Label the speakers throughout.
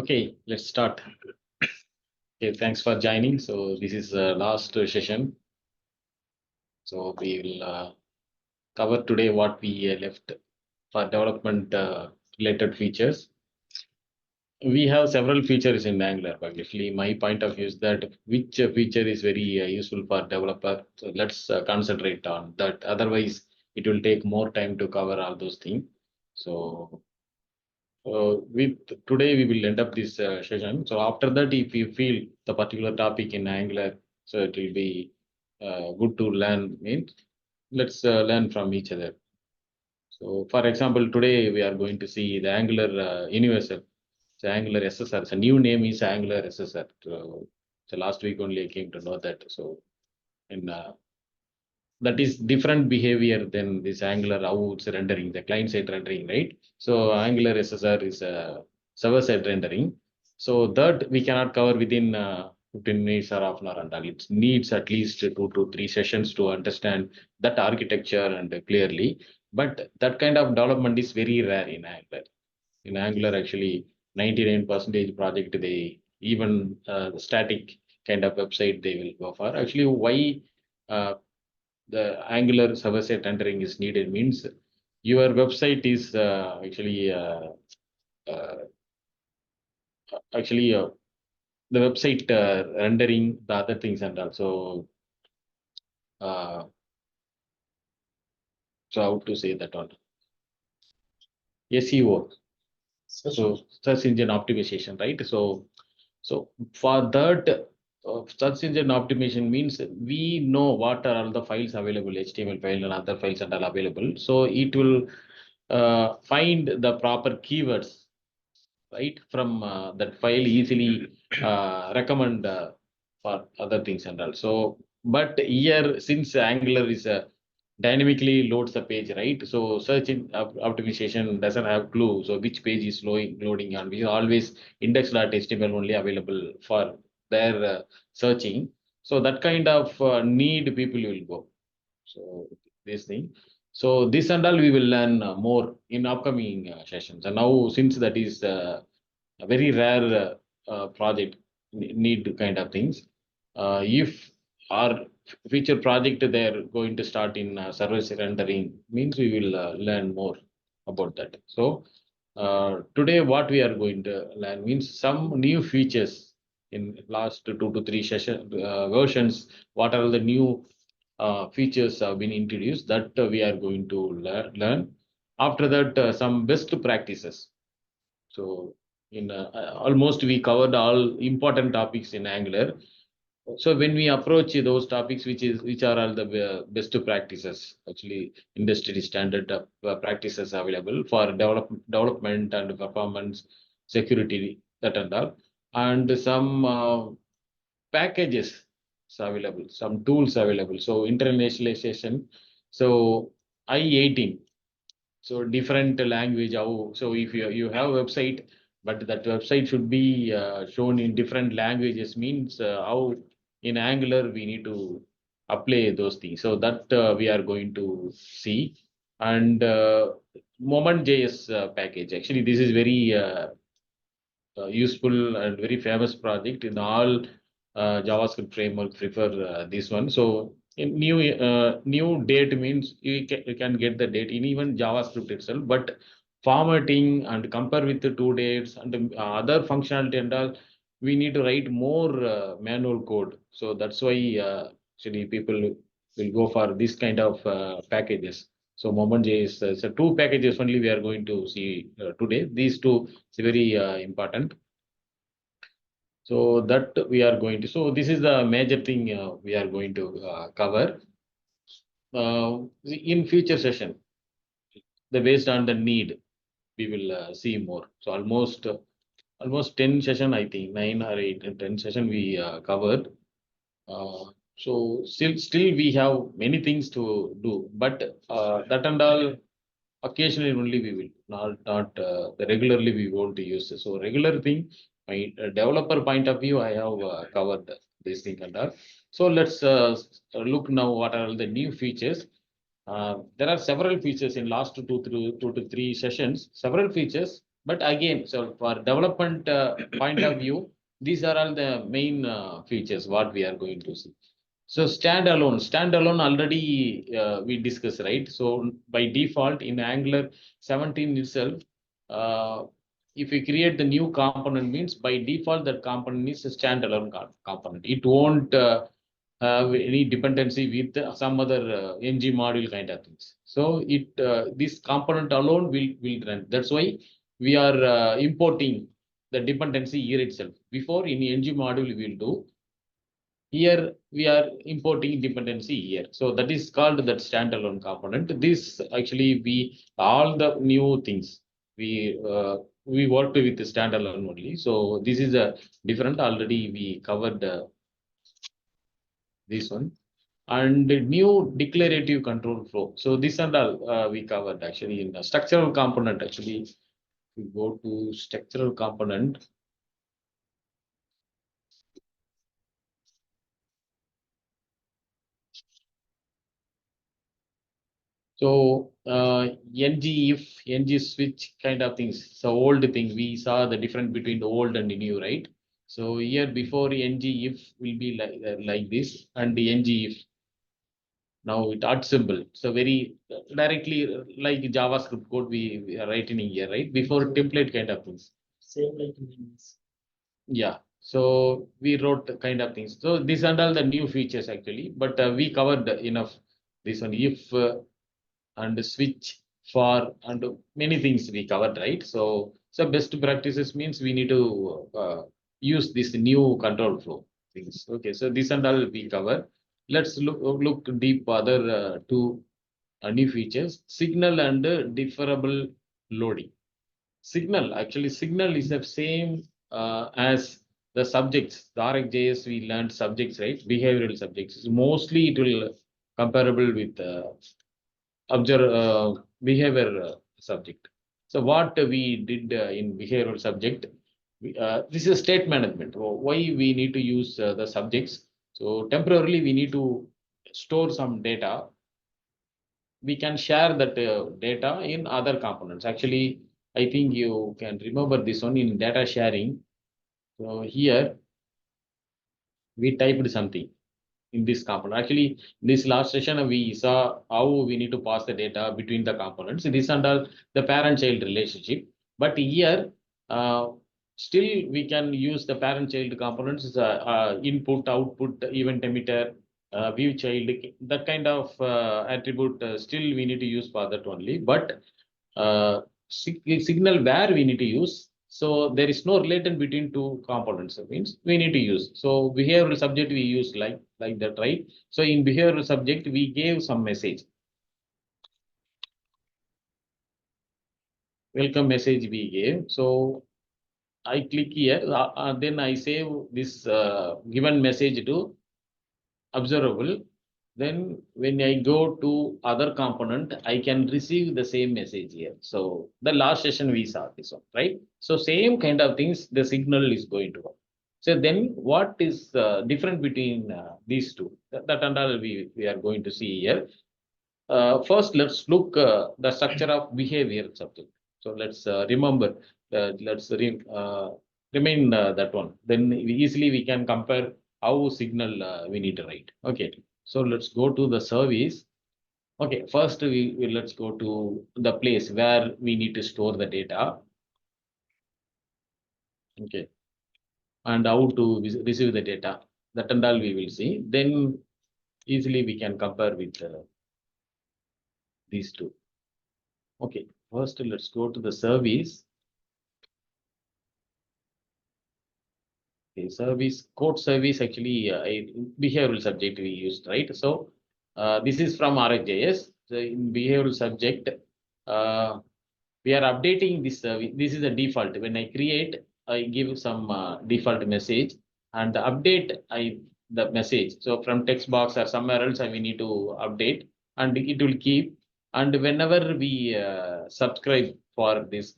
Speaker 1: Okay, let's start. Okay, thanks for joining. So this is last session. So we will cover today what we left for development related features. We have several features in Angular, but actually my point of view is that which feature is very useful for developer. So let's concentrate on that. Otherwise, it will take more time to cover all those things. So with today we will end up this session. So after that, if you feel the particular topic in Angular, so it will be good to learn. Means let's learn from each other. So for example, today we are going to see the Angular Universal. So Angular SSR. So new name is Angular SSR. So last week only I came to know that. So in that is different behavior than this Angular how it's rendering, the client side rendering, right? So Angular SSR is a server side rendering. So that we cannot cover within 15 minutes or half an hour and all. It needs at least 2 to 3 sessions to understand that architecture and clearly. But that kind of development is very rare in Angular. In Angular, actually, 99% project they even static kind of website they will go for. Actually, why? Uh, the Angular server-side rendering is needed means your website is uh, actually the website rendering the other things and also uh, so how to say that one SEO, so search engine optimization, right? So for that search engine optimization means we know what are all the files available, HTML file and other files that are available. So it will find the proper keywords, right, from that file easily recommend for other things and all. So, but here since Angular is dynamically loads the page, right? So search in optimization doesn't have clue. So which page is loading and we always index.html only available for their searching. So that kind of need people will go. So this thing. So this and all we will learn more in upcoming sessions. And now since that is a very rare project need kind of things. If our future project they're going to start in service rendering means we will learn more about that. So today what we are going to learn means some new features in last 2 to 3 session versions. What are the new features have been introduced that we are going to learn. After that, some best practices. So in almost we covered all important topics in Angular. So when we approach those topics, which are all the best practices, actually industry standard practices available for development and performance, security, that and all, and some packages is available, some tools available. So internationalization. So I-18. So different language. How, so if you have a website, but that website should be shown in different languages means how in Angular we need to apply those things. So that we are going to see. And Moment.js package. Actually, this is very useful and very famous project in all JavaScript framework prefer this one. So in new date means you can get the date in even JavaScript itself, but formatting and compare with the two dates and other functionality and all, we need to write more manual code. So that's why actually people will go for this kind of packages. So Moment.js, so two packages only we are going to see today. These two is very important. So that we are going to. So this is the major thing we are going to cover in future session. The based on the need, we will see more. So almost 10 session, I think 9 or 8 and 10 session we covered. So still we have many things to do, but that and all occasionally only we will not the regularly we won't use it. So regular thing, my developer point of view, I have covered this thing and all. So let's look now what are the new features. There are several features in last 2 to 3 sessions. Several features. But again, so for development point of view, these are all the main features what we are going to see. So standalone already we discussed, right? So by default in Angular 17 itself, uh, if we create the new component means by default that component is a standalone component. It won't have any dependency with some other ng module kind of things. So it this component alone will run. That's why we are importing the dependency here itself. Before in ng module we will do. Here we are importing dependency here. So that is called that standalone component. This actually we all the new things we worked with the standalone only. So this is a different already we covered this one and new declarative control flow. So this and all we covered actually in the structural component. Actually, we go to structural component. So ng if, ng switch kind of things. So old thing we saw the difference between the old and the new, right? So here before ng if will be like this and the ng if now it art symbol. So very directly like JavaScript code we are writing here, right? Before template kind of things.
Speaker 2: Same like in
Speaker 1: Yeah. So we wrote kind of things. So these are all the new features actually, but we covered enough. This one if and switch for and many things we covered, right? So best practices means we need to use this new control flow things. Okay, so this and all we cover. Let's look deep other two new features: signal and deferrable loading. Signal actually signal is the same as the subjects. The RxJS we learned subjects, right? Behavioral subjects. Mostly it will comparable with observe behavior subject. So what we did in behavioral subject, this is state management. Why we need to use the subjects? So temporarily we need to store some data. We can share that data in other components. Actually, I think you can remember this one in data sharing. So here we typed something in this component. Actually, this last session, we saw how we need to pass the data between the components. This under the parent-child relationship. But here, uh, still we can use the parent-child components as input, output, event emitter, view child, that kind of attribute. Still, we need to use for that only. But signal where we need to use. So there is no relation between two components. It means we need to use. So behavioral subject we use like that, right? So in behavioral subject we gave some message. Welcome message we gave. So I click here. Then I save this given message to observable. Then when I go to other component, I can receive the same message here. So the last session we saw this one, right? So same kind of things, the signal is going to work. So then what is different between these two? That and all we are going to see here. First, let's look the structure of behavior subject. So let's remember, remain that one. Then easily we can compare how signal we need to write. Okay, so let's go to the service. Okay, first let's go to the place where we need to store the data. Okay, and how to receive the data. That and all we will see. Then easily we can compare with these two. Okay, first let's go to the service. Okay, service code service actually a behavioral subject we used, right? So this is from RxJS. So in behavioral subject, we are updating this service. This is a default. When I create, I give some default message and the update the message. So from text box or somewhere else, we need to update and it will keep. And whenever we subscribe for this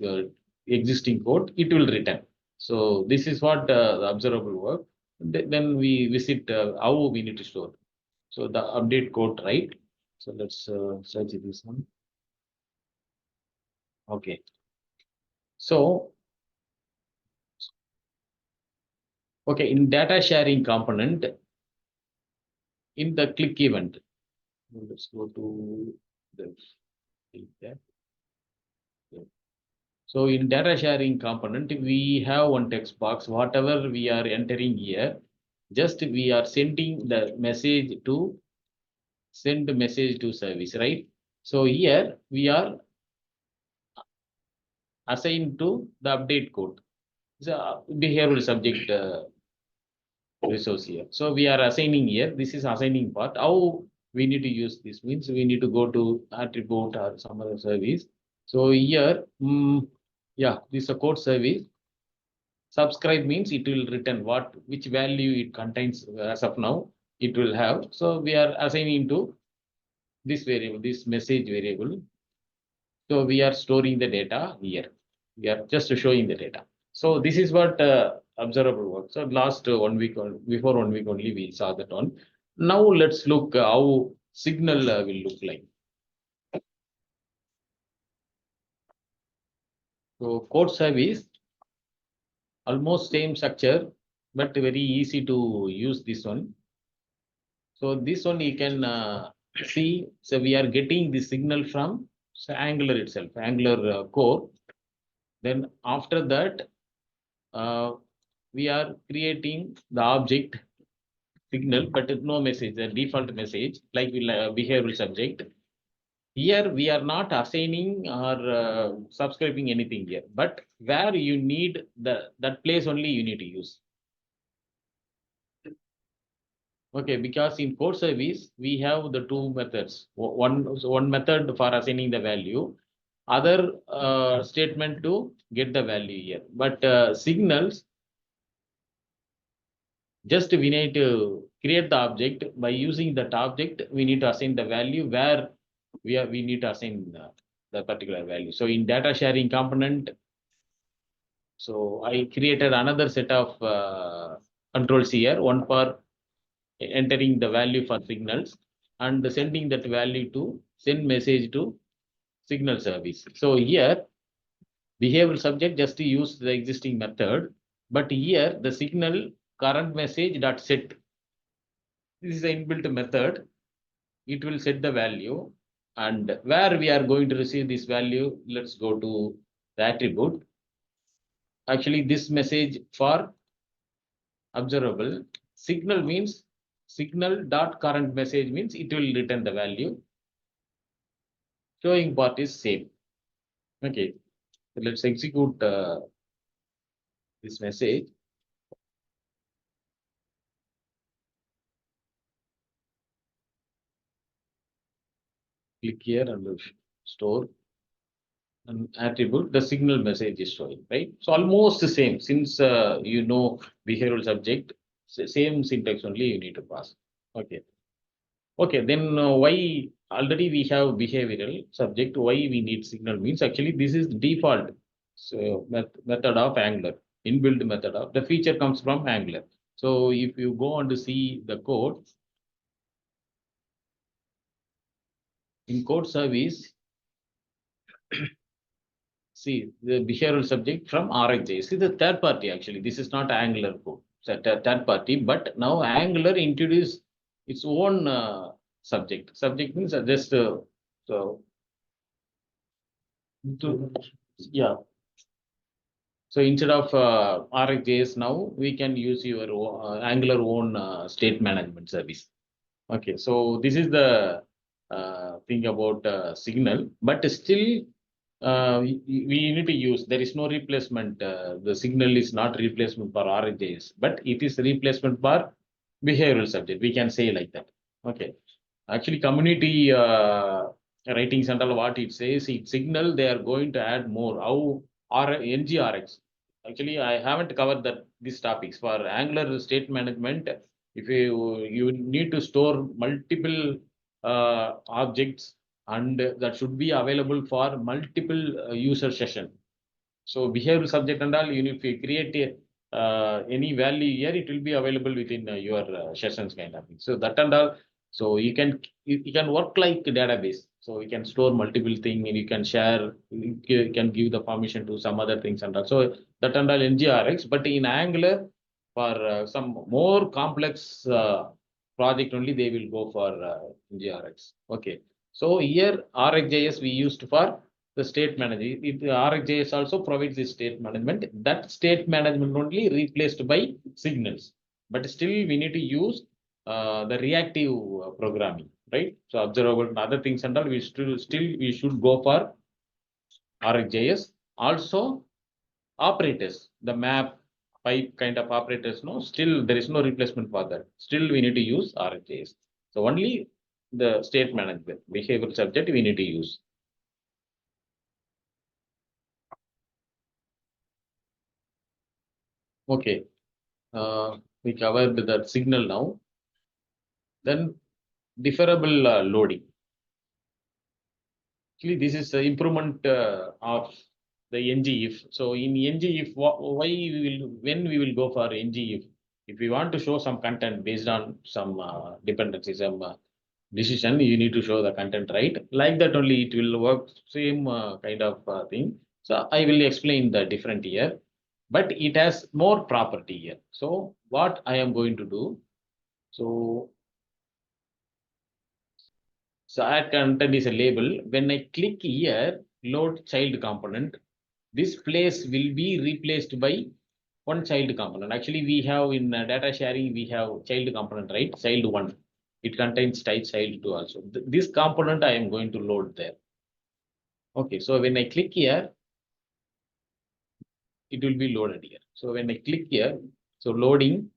Speaker 1: existing code, it will return. So this is what the observable work. Then we visit how we need to store. So the update code, right? So let's search this one. Okay. So, okay, in data sharing component, in the click event, let's go to the there. So in data sharing component, we have one text box, whatever we are entering here, just we are sending the message to send the message to service, right? So here we are assigned to the update code. So behavioral subject resource here. So we are assigning here. This is assigning part. How we need to use this means we need to go to attribute or some other service. So here, yeah, this is a code service. Subscribe means it will return which value it contains as of now. It will have. So we are assigning to this variable, this message variable. So we are storing the data here. We are just showing the data. So this is what observable works. So last 1 week or before 1 week only we saw that one. Now let's look how signal will look like. So code service, almost same structure, but very easy to use this one. So this one you can see. So we are getting the signal from Angular itself, Angular core. Then after that, we are creating the object signal, but no message, the default message like behavioral subject. Here we are not assigning or subscribing anything here, but where you need that place only you need to use. Okay, because in code service we have the two methods. One method for assigning the value, other statement to get the value here. But signals, just we need to create the object. By using that object, we need to assign the value where we need to assign the particular value. So in data sharing component, so I created another set of controls here. One for entering the value for signals and sending that value to send message to signal service. So here behavioral subject just to use the existing method, but here the signal current message dot set. This is an inbuilt method. It will set the value, and where we are going to receive this value, let's go to the attribute. Actually, this message for observable signal means signal dot current message means it will return the value. Showing part is same. Okay, so let's execute this message. Click here and store and attribute. The signal message is showing, right? So almost the same. Since you know behavioral subject, same syntax only you need to pass. Okay. Okay, then why already we have behavioral subject? Why we need signal means actually this is default method of Angular, inbuilt method of the feature comes from Angular. So if you go on to see the code in code service, see the behavioral subject from RxJS is the third party actually. This is not Angular code, it's a third party. But now Angular introduced its own subject. Subject means just so yeah. So instead of RxJS now, we can use your Angular own state management service. Okay, so this is the thing about Signal, but still we need to use. There is no replacement. The Signal is not replacement for RxJS, but it is replacement for behavioral subject. We can say like that. Okay. Actually, community writings and all what it says, it signal they are going to add more. How NGRX. Actually, I haven't covered that these topics for Angular state management. If you need to store multiple objects and that should be available for multiple user session. So behavioral subject and all, if you create any value here, it will be available within your sessions kind of thing. So that and all. So you can work like a database. So we can store multiple things and you can share, you can give the permission to some other things and all. So that and all NGRX, but in Angular, for some more complex project only, they will go for NGRX. Okay. So here RxJS we used for the state management. RxJS also provides the state management. That state management only replaced by signals. But still we need to use the reactive programming, right? So observable and other things and all, we still we should go for RxJS. Also operators, the map, pipe kind of operators, no, still there is no replacement for that. Still we need to use RxJS. So only the state management, behavioral subject we need to use. Okay. We covered that signal now. Then deferrable loading. Actually, this is the improvement of the ngIf. So in ngIf, why we will, when we will go for ngIf? If we want to show some content based on some dependency, some decision, you need to show the content, right? Like that only it will work, same kind of thing. So I will explain the different here, but it has more property here. So what I am going to do? So add content is a label. When I click here, load child component, this place will be replaced by one child component. Actually, we have in data sharing, we have child component, right? Child one. It contains type child two also. This component I am going to load there. Okay, so when I click here, it will be loaded here. So when I click here, so loading,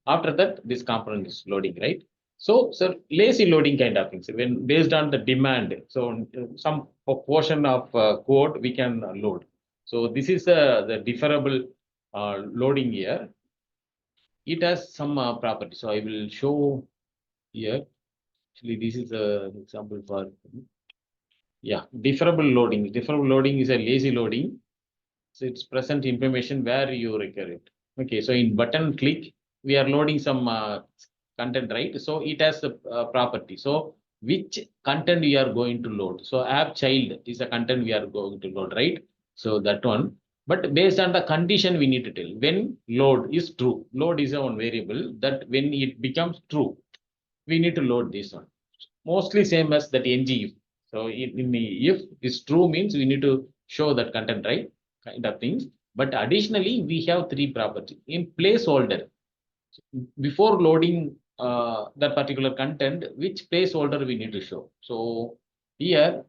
Speaker 1: after that, this component is loading, right? So lazy loading kind of things. When based on the demand, so some portion of code we can load. So this is the deferrable loading here. It has some property. So I will show here. Actually, this is an example for, yeah, deferrable loading. Deferrable loading is a lazy loading. So it's present information where you require it. Okay, so in button click, we are loading some content, right? So it has a property. So which content we are going to load? So app child is a content we are going to load, right? So that one. But based on the condition, we need to tell when load is true. Load is a one variable that when it becomes true, we need to load this one. Mostly same as that ngIf. So in the if is true means we need to show that content, right? Kind of things. But additionally, we have three properties. In placeholder, before loading that particular content, which placeholder we need to show. So here,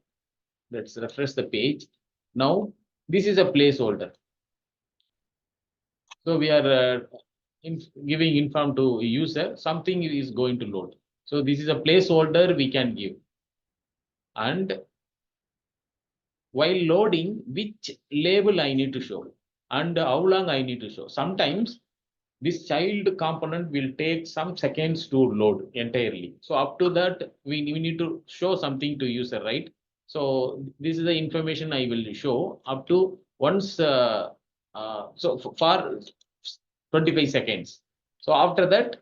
Speaker 1: let's refresh the page. Now, this is a placeholder. So we are giving inform to user, something is going to load. So this is a placeholder we can give. And while loading, which label I need to show and how long I need to show. Sometimes this child component will take some seconds to load entirely. So up to that, we need to show something to user, right? So this is the information I will show up to once, so for 25 seconds. So after that,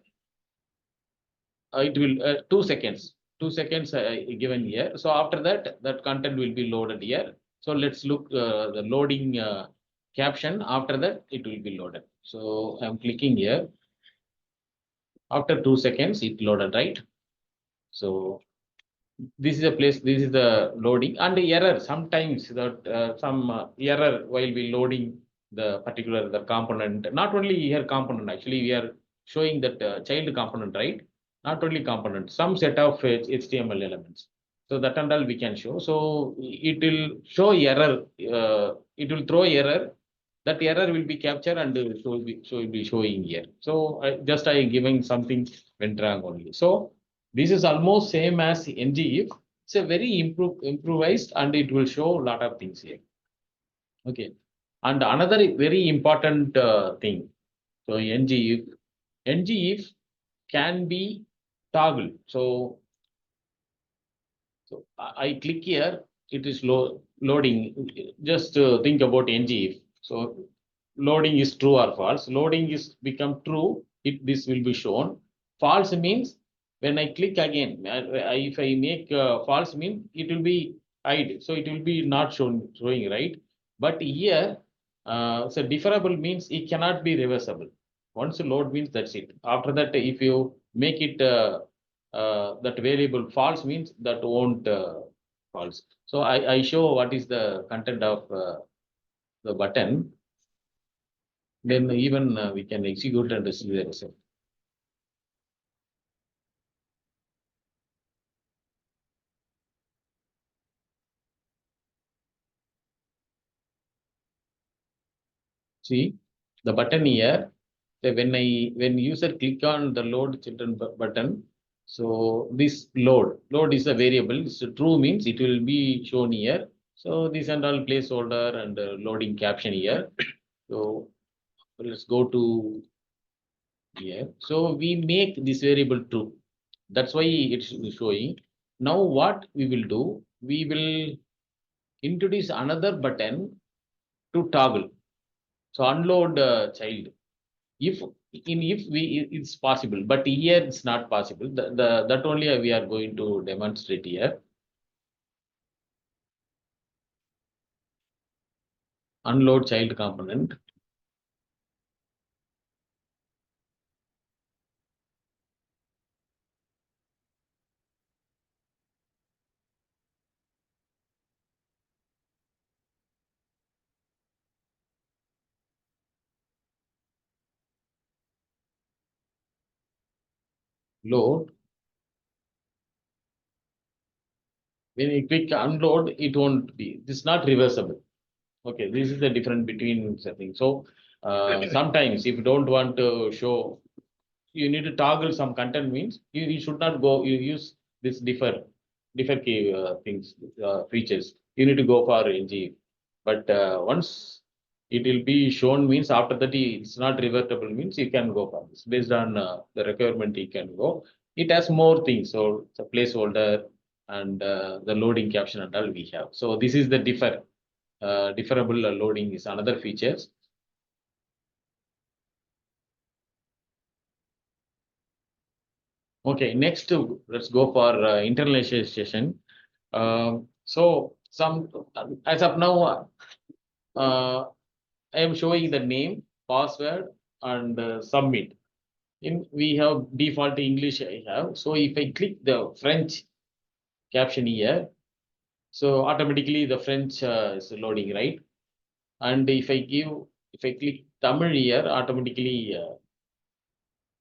Speaker 1: it will 2 seconds. 2 seconds given here. So after that, that content will be loaded here. So let's look the loading caption. After that, it will be loaded. So I'm clicking here. After 2 seconds, it loaded, right? So this is a place, this is the loading and the error. Sometimes that some error while we loading the particular the component, not only here component, actually we are showing that child component, right? Not only component, some set of HTML elements. So that and all we can show. So it will show error, it will throw error. That error will be captured and so will be showing here. So I am giving something went wrong only. So this is almost same as ngIf. It's a very improvised and it will show a lot of things here. Okay. And another very important thing. So ngIf can be toggled. So I click here, it is loading. Just think about ngIf. So loading is true or false. Loading is become true. This will be shown. False means When I click again, if I make false mean, it will be hide. So it will be not showing, right? But here, so deferrable means it cannot be reversible. Once you load means that's it. After that, if you make it that variable false means that won't false. So I show what is the content of the button. Then even we can execute and see the result. See the button here. So when user click on the load children button, so this load is a variable. So true means it will be shown here. So this and all placeholder and loading caption here. So let's go to here. So we make this variable true. That's why it's showing. Now what we will do? We will introduce another button to toggle. So unload child. If if we it's possible, but here it's not possible. That only we are going to demonstrate here. Unload child component. Load. When you click unload, it won't be. This is not reversible. Okay, this is the difference between setting. So sometimes if you don't want to show, you need to toggle some content means you should not go. You use this differ key things features. You need to go for NG. But once it will be shown means after that it's not revertible means you can go for this based on the requirement you can go. It has more things. So it's a placeholder and the loading caption and all we have. So this is the differable loading is another features. Okay, next let's go for internalization. So some as of now, I am showing the name, password, and submit. We have default English I have. So if I click the French caption here, so automatically the French is loading, right? And if I click Tamil here, automatically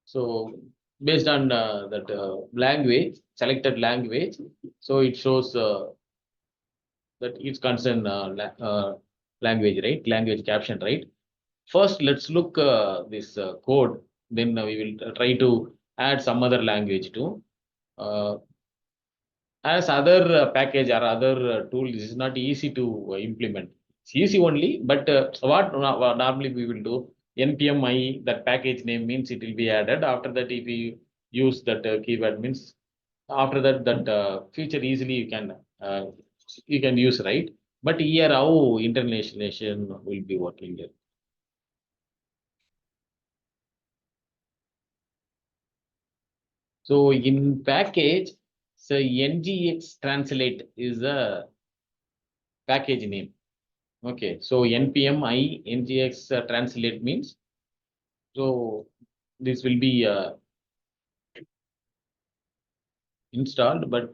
Speaker 1: so based on that language, selected language, so it shows that it's concerned language, right? Language caption, right? First, let's look this code. Then we will try to add some other language too. Uh, as other package or other tool, this is not easy to implement. It's easy only, but what normally we will do, npm I, that package name means it will be added. After that, if you use that keyword means after that feature easily uh, you can use, right? But here how internationalization will be working here. So in package, so ngx translate is a package name. Okay, so npm I ngx translate means, so this will be installed, but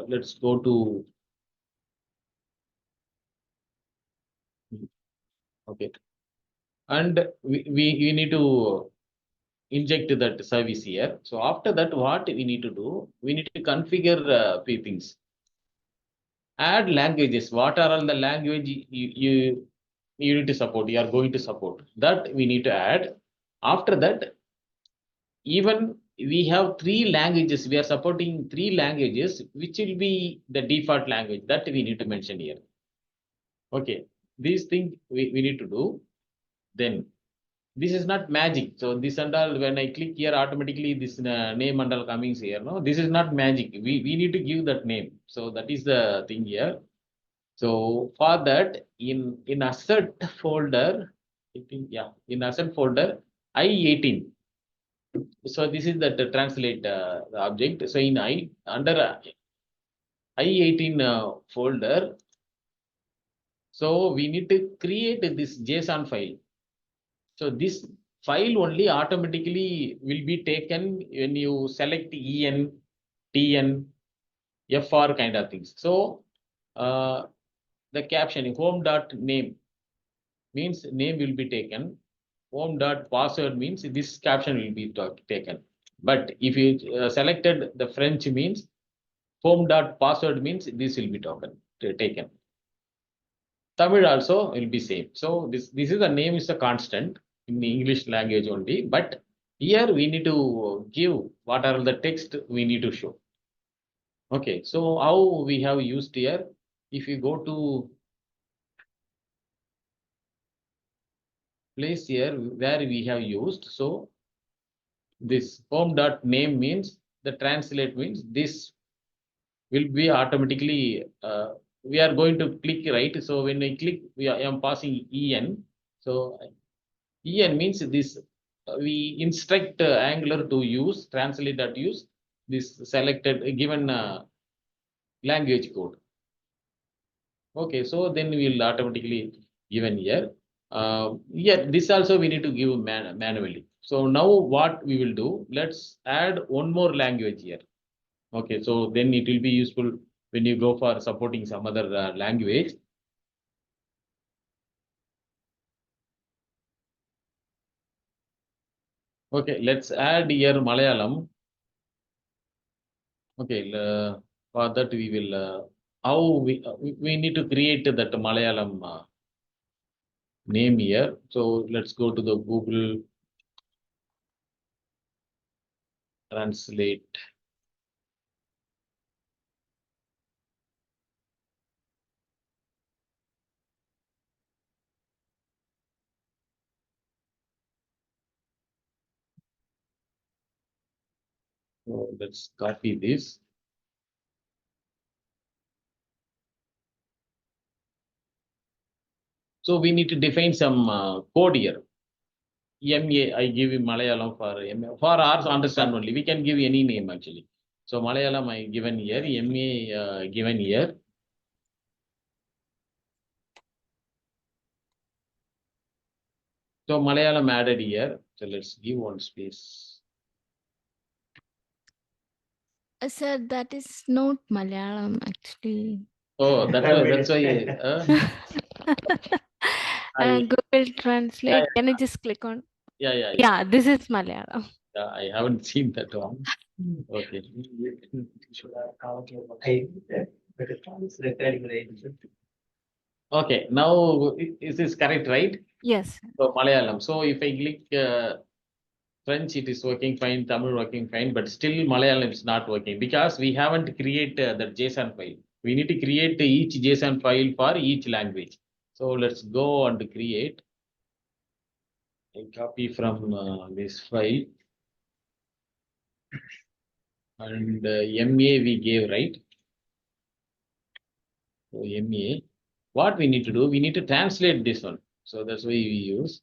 Speaker 1: let's go to, okay, and we need to inject that service here. So after that, what we need to do, we need to configure few things. Add languages. What are all the language you need to support? You are going to support that we need to add. After that, even we have three languages. We are supporting three languages, which will be the default language that we need to mention here. Okay, these things we need to do. Then this is not magic. So this and all, when I click here, automatically this name and all coming here. No, this is not magic. We need to give that name. So that is the thing here. So for that, in asset folder, I think, yeah, in asset folder, I18. So this is the translate the object. So in under I18 folder, so we need to create this JSON file. So this file only automatically will be taken when you select EN, TN, FR kind of things. So the caption home.name means name will be taken. Home.password means this caption will be taken. But if you selected the French means home.password means this will be taken. Tamil also will be same. So this is the name is a constant in the English language only, but here we need to give what are the text we need to show. Okay, so how we have used here, if you go to place here where we have used, so this home.name means the translate means this will be automatically we are going to click right. So when I click, I am passing en. So en means this we instruct Angular to use translate that use this selected given language code. Okay, so then we will automatically given here. Yeah, this also we need to give manually. So now what we will do? Let's add one more language here. Okay, so then it will be useful when you go for supporting some other language. Okay, let's add here Malayalam. Okay, for that we will how we need to create that Malayalam name here. So let's go to the Google Translate. So let's copy this. So we need to define some code here. MA, I give you Malayalam for MA. For ours, understand only. We can give any name actually. So Malayalam I given here, MA given here. So Malayalam added here. So let's give one space.
Speaker 2: Sir, that is not Malayalam actually.
Speaker 1: Oh, that's why
Speaker 2: Google Translate. Can you just click on? Yeah, this is Malayalam.
Speaker 1: I haven't seen that one. Okay. Okay, now is this correct, right?
Speaker 2: Yes.
Speaker 1: So Malayalam. So if I click French, it is working fine, Tamil working fine, but still Malayalam is not working because we haven't created that JSON file. We need to create each JSON file for each language. So let's go and create. I copy from this file and MA we gave, right? So MA. What we need to do, we need to translate this one. So that's why we use.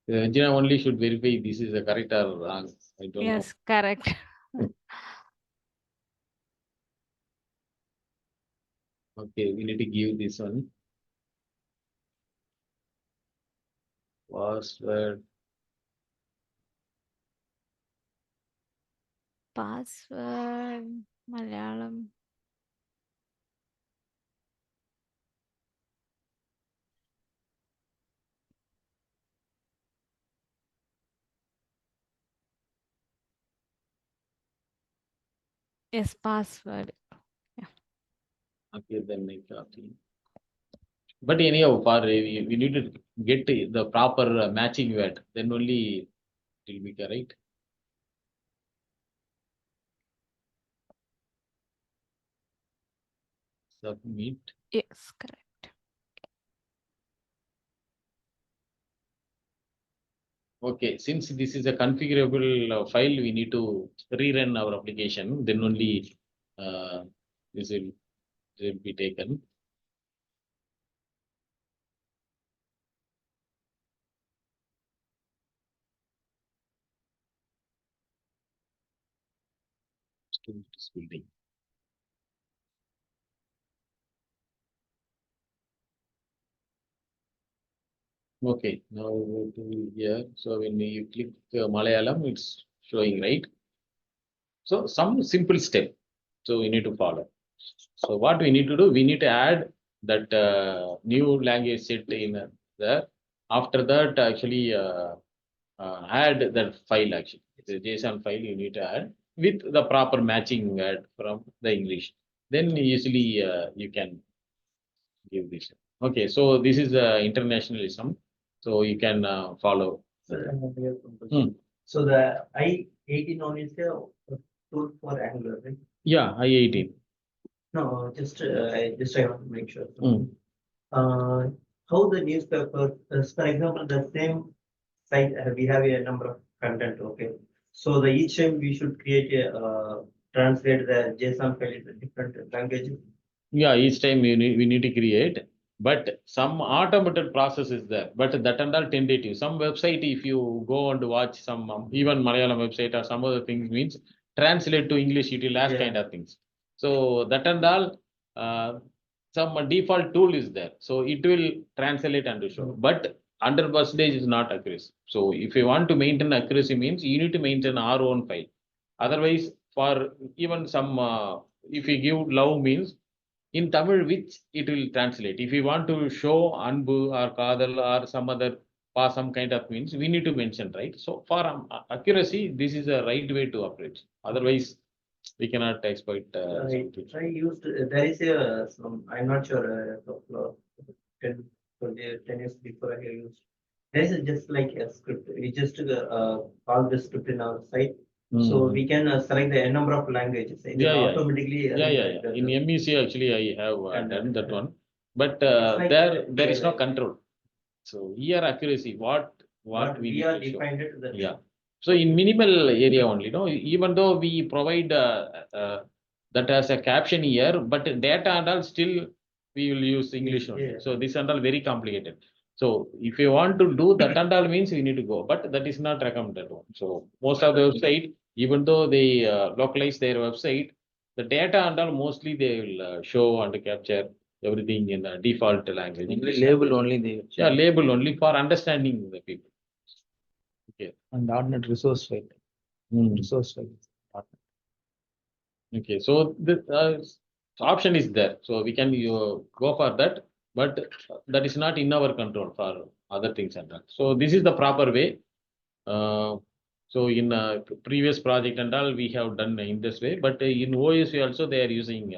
Speaker 1: Engineer only should verify this is a correct or wrong. I don't know.
Speaker 2: Yes, correct.
Speaker 1: Okay, we need to give this one. Password.
Speaker 2: Password Malayalam. Yes, password. Yeah.
Speaker 1: Okay, then I copy. But anyhow, for we need to get the proper matching word. Then only it will be correct. Submit.
Speaker 2: Yes, correct.
Speaker 1: Okay, since this is a configurable file, we need to rerun our application. Then only this will be taken. Building. Okay, now we go to here. So when you click Malayalam, it's showing, right? So some simple step. So we need to follow. So what we need to do, we need to add that new language set in there. After that, actually add that file actually. The JSON file you need to add with the proper matching word from the English. Then usually you can give this. Okay, so this is internationalism. So you can follow.
Speaker 3: So the I-18 only is a tool for Angular, right?
Speaker 1: Yeah, I-18.
Speaker 3: No, just I want to make sure. How the newspaper, for example, the same site, we have a number of content, okay? So the each time we should create a translate the JSON file in different languages.
Speaker 1: Yeah, each time we need to create, but some automated process is there. But that and all tentative. Some website, if you go and watch some even Malayalam website or some other things means translate to English, it will ask kind of things. So that and all, some default tool is there. So it will translate and show. But 100% is not accuracy. So if you want to maintain accuracy means you need to maintain our own file. Otherwise, for even some, if you give love means in Tamil, which it will translate. If you want to show Anbu or Kadal or some other some kind of means, we need to mention, right? So for accuracy, this is a right way to operate. Otherwise, we cannot exploit.
Speaker 3: I used, there is a, I'm not sure, 10, 10 years before I used. There is just like a script. We just call the script in our site. So we can select the number of languages. It will automatically.
Speaker 1: Yeah. In MEC, actually, I have done that one. But there is no control. So here accuracy, what we
Speaker 3: are
Speaker 1: need to
Speaker 3: defined
Speaker 1: show.
Speaker 3: it. That
Speaker 1: Yeah. So in minimal area only, no, even though we provide that as a caption here, but data and all still we will use English only.
Speaker 3: Yeah.
Speaker 1: So this and all very complicated. So if you want to do that and all means we need to go, but that is not recommended one. So most of the website, even though they localize their website, the data and all mostly they will show and capture everything in the default language.
Speaker 4: Only label only they use.
Speaker 1: Yeah, label only for understanding the people. Okay.
Speaker 4: And .NET resource file. Resource file.
Speaker 1: Okay, so the option is there. So we can go for that, but that is not in our control for other things and that. So this is the proper way. So in previous project and all, we have done in this way, but in OSV also they are using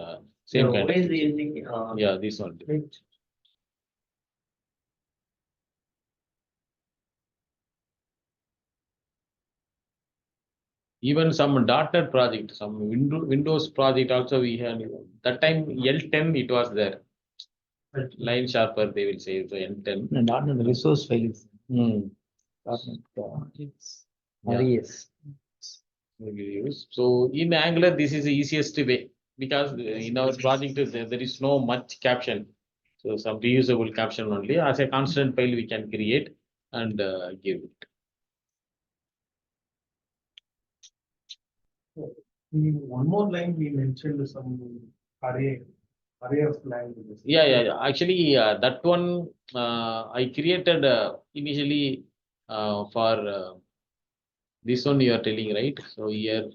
Speaker 1: same kind of
Speaker 3: OS
Speaker 1: thing.
Speaker 3: using
Speaker 1: Yeah, this one. Even some .NET project, some Windows project also we had. That time L10 it was there. Line sharper they will say, so L10.
Speaker 4: No, .NET resource file is. .NET RES.
Speaker 1: So in Angular, this is the easiest way because in our project there is no much caption. So some reusable caption only as a constant file we can create and give it.
Speaker 3: One more line we mentioned some array of languages.
Speaker 1: Yeah. Actually, that one I created initially for this one you are telling, right? So here,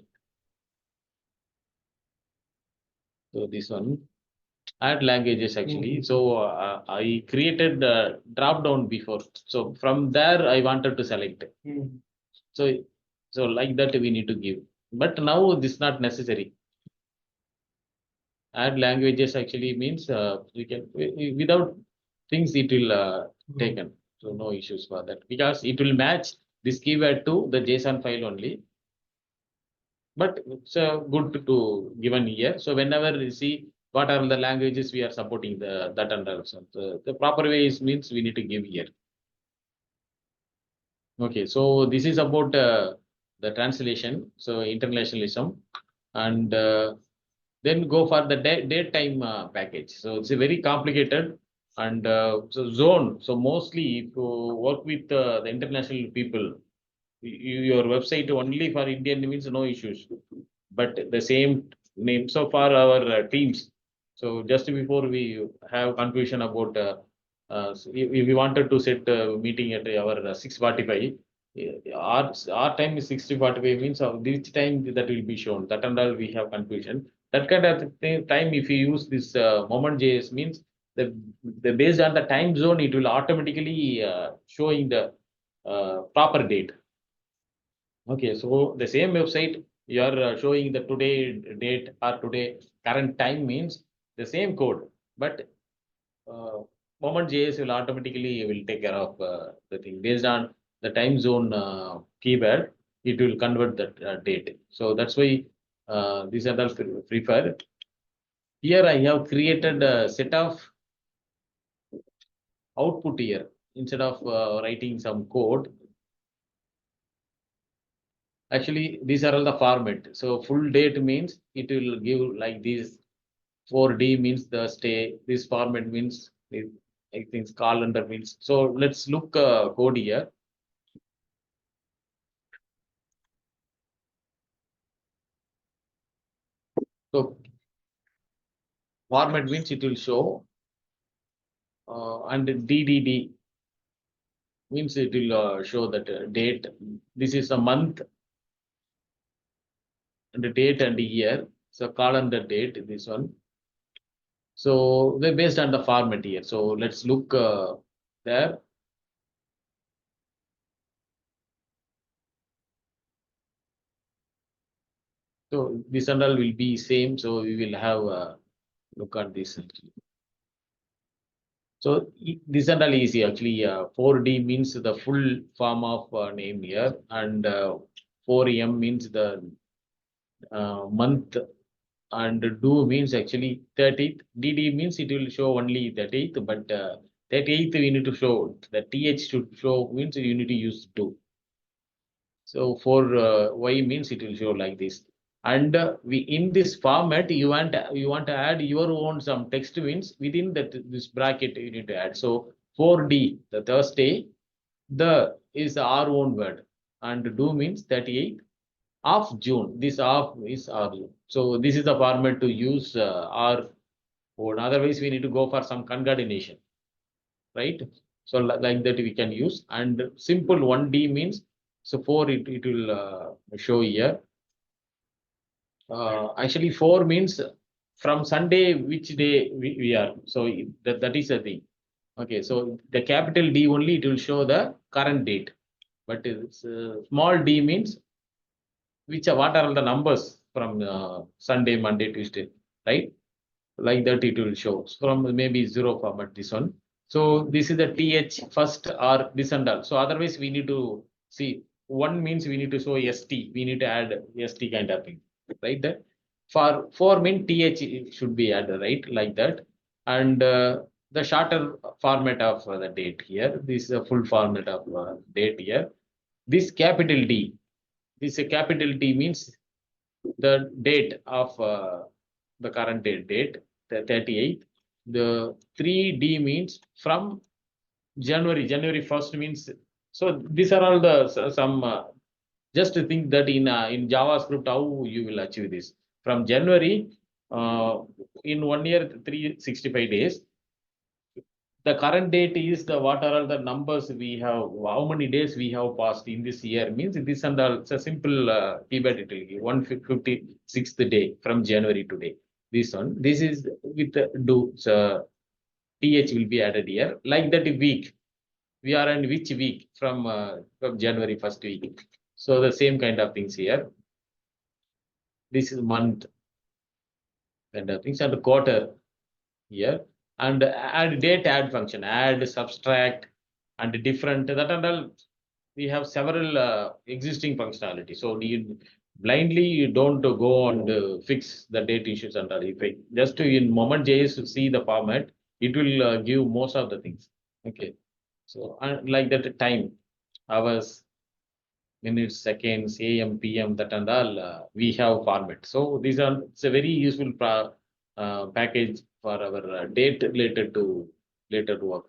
Speaker 1: so this one add languages actually. So I created the drop down before. So from there I wanted to select. So like that we need to give. But now this is not necessary. Add languages actually means we can without things it will taken. So no issues for that because it will match this keyword to the JSON file only. But it's good to given here. So whenever you see what are the languages we are supporting that and also the proper way is means we need to give here. Okay, so this is about the translation, so internationalism, and then go for the date time package. So it's a very complicated, and so zone. So mostly if you work with the international people, your website only for Indian means no issues, but the same name. So for our teams, so just before we have confusion about so if we wanted to set a meeting at our 6:45, our time is 6:45 means of which time that will be shown. That and all we have confusion. That kind of time, if you use this moment JS means the based on the time zone, it will automatically showing the proper date. Okay, so the same website you are showing the today date or today current time means the same code, but uh, moment JS will automatically will take care of the thing based on the time zone keyword. It will convert that date. So that's why these are the prefer. Here I have created a set of output here instead of writing some code. Actually, these are all the format. So full date means it will give like this. 4D means the stay. This format means I think calendar means. So let's look code here. So format means it will show, and DDD means it will show that date. This is a month and the date and the year. So calendar date, this one. So they're based on the format here. So let's look there. So this and all will be same. So we will have look at this. So this and all easy actually. 4D means the full form of name here, and 4M means the month, and do means actually 30th. DD means it will show only 30th, but 38th we need to show. The TH should show means you need to use 2. So for Y means it will show like this. And we in this format you want to add your own some text means within that this bracket you need to add. So 4D the Thursday, the is our own word, and do means 38th of June. This of is our. So this is the format to use our own. Otherwise we need to go for some concatenation, right? So like that we can use, and simple 1D means so 4 it will show here. Actually 4 means from Sunday which day we are. So that is the thing. Okay, so the capital D only it will show the current date, but it's, small d means which are what are the numbers from Sunday, Monday, Tuesday, right? Like that it will show from maybe 0 format this one. So this is the th first or this and all. So otherwise we need to see, one means we need to show st, we need to add st kind of thing, right? That for 4 mean th should be added, right? Like that. And the shorter format of the date here, this is a full format of date here. This capital D, this capital D means the date of the current date, the 38th. The 3D means from January 1st means. So these are all the some just to think that in JavaScript how you will achieve this from January in 1 year 365 days. The current date is the what are all the numbers we have, how many days we have passed in this year means this and all. It's a simple keyword it will give 156th day from January today. This one, this is with do. So th will be added here. Like that week, we are in which week from January 1st week. So the same kind of things here. This is month kind of things, and quarter here, and add date add function, add, subtract, and different that and all. We have several existing functionality. So you blindly you don't go and fix the date issues and all. If just in moment JS to see the format, it will give most of the things. Okay, so like that time. hours, minutes, seconds, AM, PM, that and all, we have format. So it's a very useful package for our date related to work.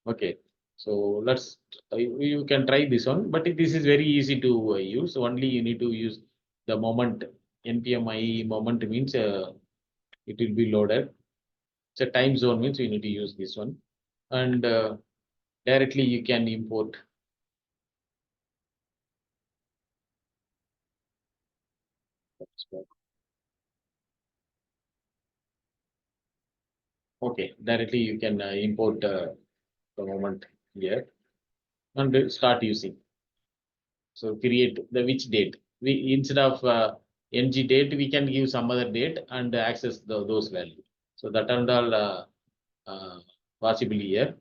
Speaker 1: Okay, so you can try this one, but this is very easy to use. Only you need to use the moment. NPM moment means it will be loaded. It's a time zone means you need to use this one, and directly you can import. Okay, directly you can import the moment here and start using. So create the which date. We instead of ng date, we can give some other date and access those values. So that and all possible here.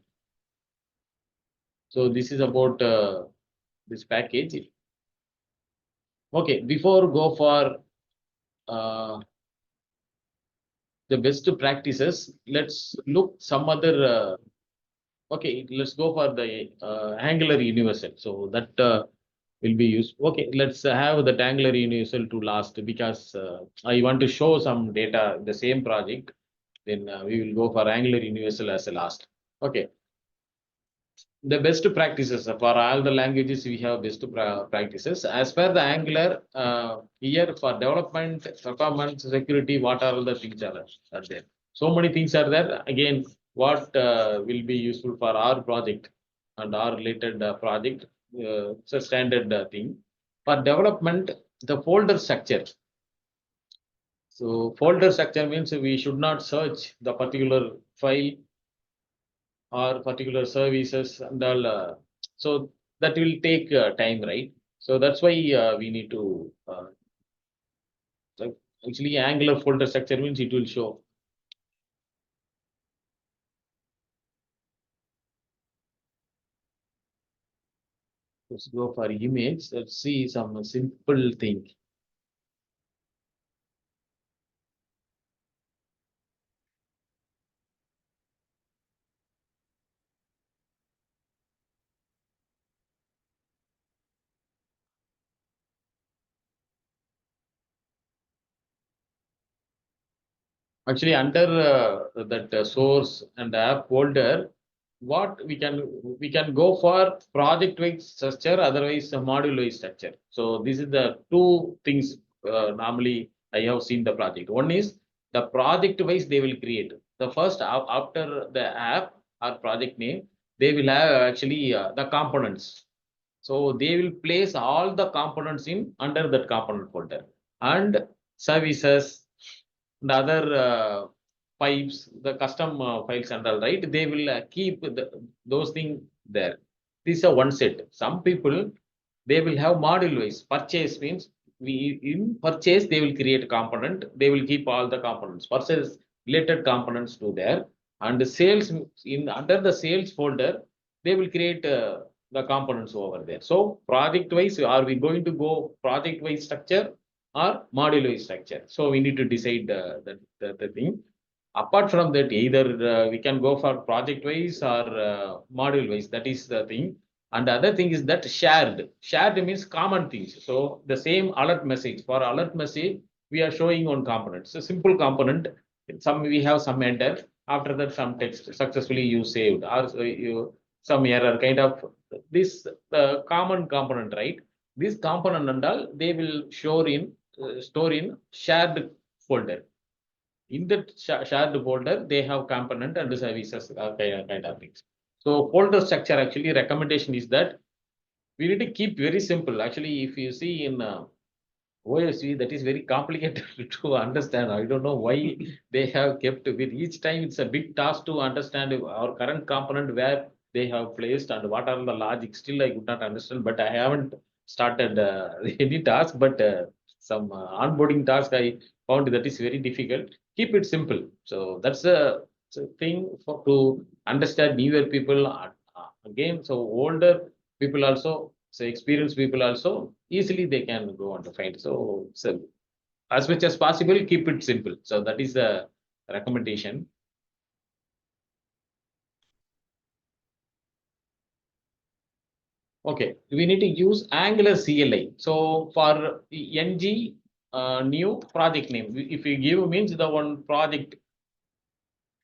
Speaker 1: So this is about this package. Okay, before go for the best practices, let's look some other. Okay, let's go for the Angular Universal. So that will be used. Okay, let's have that Angular Universal to last because I want to show some data the same project. Then we will go for Angular Universal as a last. Okay. The best practices for all the languages, we have best practices. As per the Angular, here for development, performance, security, what are all the things are there? So many things are there. Again, what will be useful for our project and our related project? It's a standard thing. For development, the folder structure. So folder structure means we should not search the particular file or particular services and all. So that will take time, right? So that's why we need to like actually Angular folder structure means it will show. Let's go for image. Let's see some simple thing. Actually, under that source and app folder, what we can go for project wise structure, otherwise module wise structure. So this is the two things normally I have seen the project. One is the project wise they will create. The first after the app or project name, they will have actually the components. So they will place all the components in under that component folder and services, the other pipes, the custom files and all, right? They will keep those things there. This is a one set. Some people, they will have module wise. Purchase means we in purchase, they will create a component. They will keep all the components. Purchase related components to there. And the sales in under the sales folder, they will create the components over there. So project wise, are we going to go project wise structure or module wise structure? So we need to decide the thing. Apart from that, either we can go for project wise or module wise. That is the thing. And the other thing is that shared. Shared means common things. So the same alert message. For alert message, we are showing on components. A simple component. Some we have some enter. After that, some text successfully you saved or you some error kind of this common component, right? This component and all they will show in store in shared folder. In that shared folder, they have component and services kind of things. So folder structure actually recommendation is that we need to keep very simple. Actually, if you see in OSV, that is very complicated to understand. I don't know why they have kept with each time. It's a big task to understand our current component where they have placed and what are the logic. Still, I could not understand, but I haven't started any task. But some onboarding task I found that is very difficult. Keep it simple. So that's a thing for to understand newer people. Again, so older people also, so experienced people also easily they can go on to find. So as much as possible, keep it simple. So that is the recommendation. Okay, we need to use Angular CLI. So for NG new project name, if we give means the one project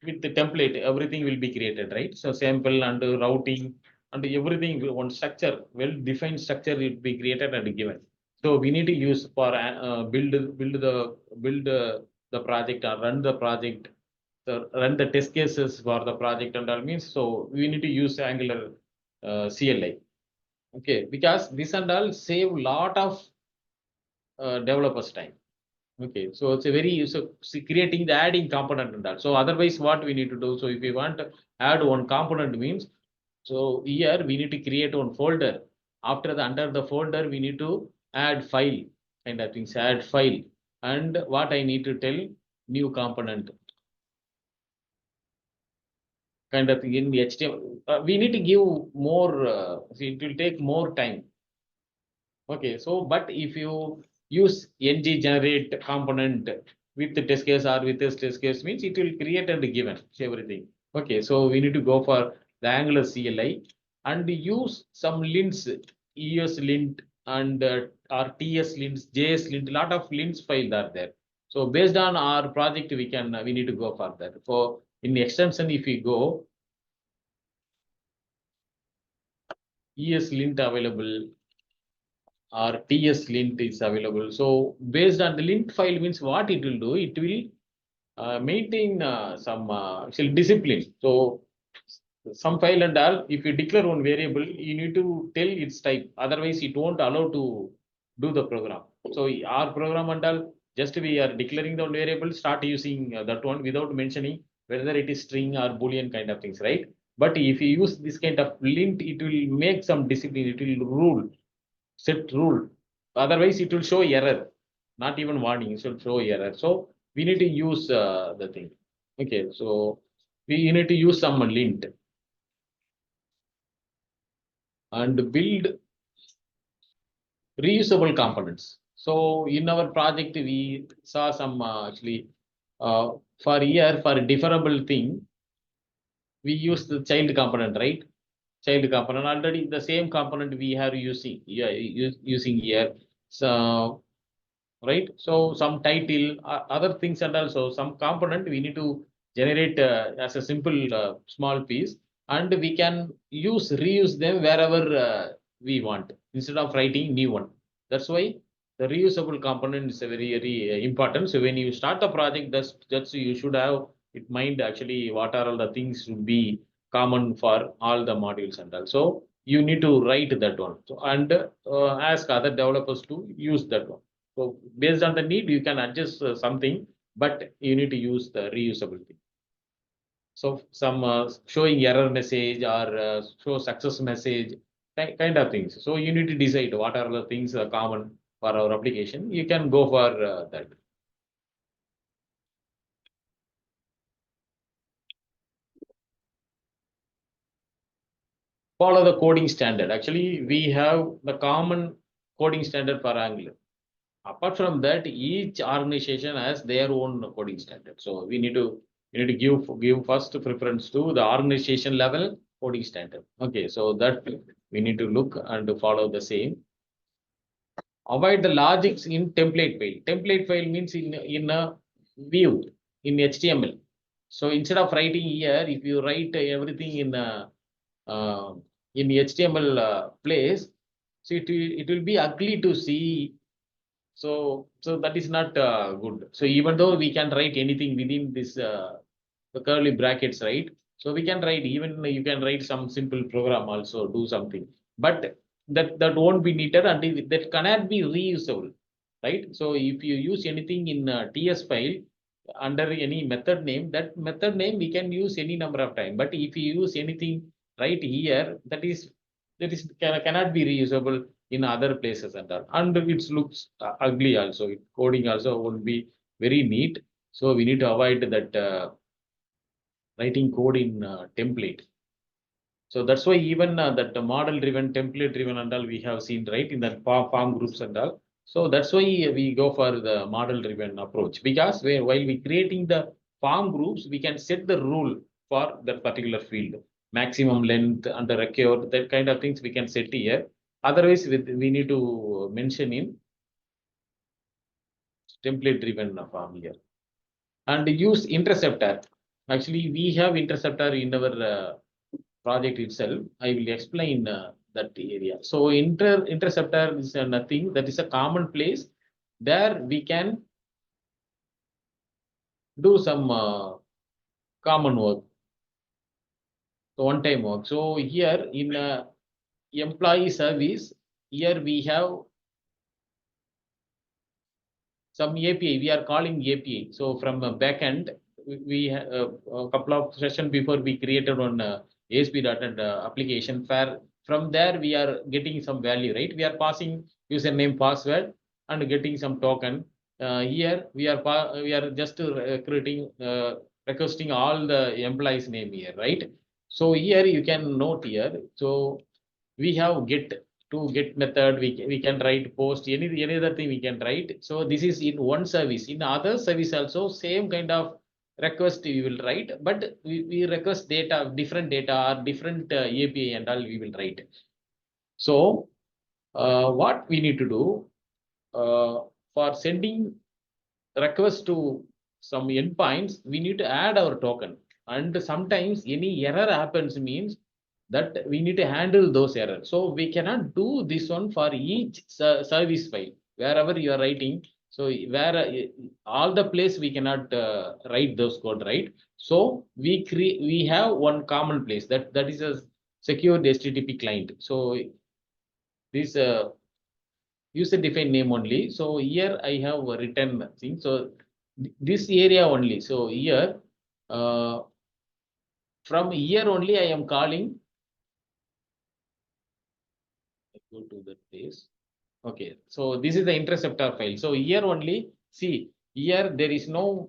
Speaker 1: with the template, everything will be created, right? So sample and routing and everything, one structure, well-defined structure will be created and given. So we need to use for build the project or run the project, run the test cases for the project and all means. So we need to use Angular CLI. Okay, because this and all save lot of developers time. Okay, so it's a very creating the adding component and that. So otherwise, what we need to do? So if we want to add one component means, so here we need to create one folder. After the under the folder, we need to add file kind of things. Add file, and what I need to tell new component kind of thing in the HTML. We need to give more. It will take more time. Okay, so but if you use ng generate component with the test case or with this test case means it will create and given everything. Okay, so we need to go for the Angular CLI and use some lints, ES lint and or TS lints, JS lint, lot of lints files are there. So based on our project, we need to go for that. For in the extension, if we go ES lint available or TS lint is available. So based on the lint file means what it will do, it will maintain some actually discipline. So some file and all, if you declare one variable, you need to tell its type. Otherwise, it won't allow to do the program. So our program and all, just we are declaring the variable, start using that one without mentioning whether it is string or boolean kind of things, right? But if you use this kind of lint, it will make some discipline. It will rule set rule. Otherwise, it will show error, not even warning. It will show error. So we need to use the thing. Okay, so we need to use some lint and build reusable components. So in our project, we saw some actually for here for deferrable thing, we use the child component, right? Child component already the same component we are using, using here. So right? So some title, other things, and also some component we need to generate as a simple small piece, and we can reuse them wherever we want instead of writing new one. That's why the reusable component is a very important. So when you start the project, that's you should have it mind actually what are all the things should be common for all the modules and all. So you need to write that one. So and ask other developers to use that one. So based on the need, you can adjust something, but you need to use the reusability. So some showing error message or show success message, kind of things. So you need to decide what are the things common for our application. You can go for that. Follow the coding standard. Actually, we have the common coding standard for Angular. Apart from that, each organization has their own coding standard. So we need to give first preference to the organization level coding standard. Okay, so that we need to look and follow the same. Avoid the logics in template file. Template file means in a view in HTML. So instead of writing here, if you write everything in HTML place, so it will be ugly to see. So that is not good. So even though we can write anything within this the curly brackets, right? So we can write, even you can write some simple program also, do something, but that won't be needed and that cannot be reusable, right? So if you use anything in TS file under any method name, that method name we can use any number of time. But if you use anything right here, cannot be reusable in other places and all. And it looks ugly also. Coding also won't be very neat. So we need to avoid that writing code in template. So that's why even that model driven, template driven and all we have seen, right, in the farm groups and all. So that's why we go for the model driven approach, because while we creating the farm groups, we can set the rule for that particular field. maximum length and the record, that kind of things we can set here. Otherwise, we need to mention in template driven form here. And use interceptor. Actually, we have interceptor in our project itself. I will explain that area. So interceptor is nothing, that is a common place. There we can do some common work. So one-time work. So here in employee service, here we have some API. We are calling API. So from a backend, we have a couple of sessions before we created one ASP.NET application. From there we are getting some value, right? We are passing username, password, and getting some token. Here we are just creating requesting all the employees' name here, right? So here you can note here. So we have get method. We can write post any other thing we can write. So this is in one service. In other service also same kind of request we will write, but we request data, different data or different API and all we will write. So what we need to do for sending request to some endpoints, we need to add our token. And sometimes any error happens means that we need to handle those errors. So we cannot do this one for each service file, wherever you are writing. So where all the place we cannot write those code, right? So we have one common place that is a secure HTTP client. So this user defined name only. So here I have written thing. So this area only. So here from here only I am calling. I go to that place. Okay, so this is the interceptor file. So here only, see, here there is no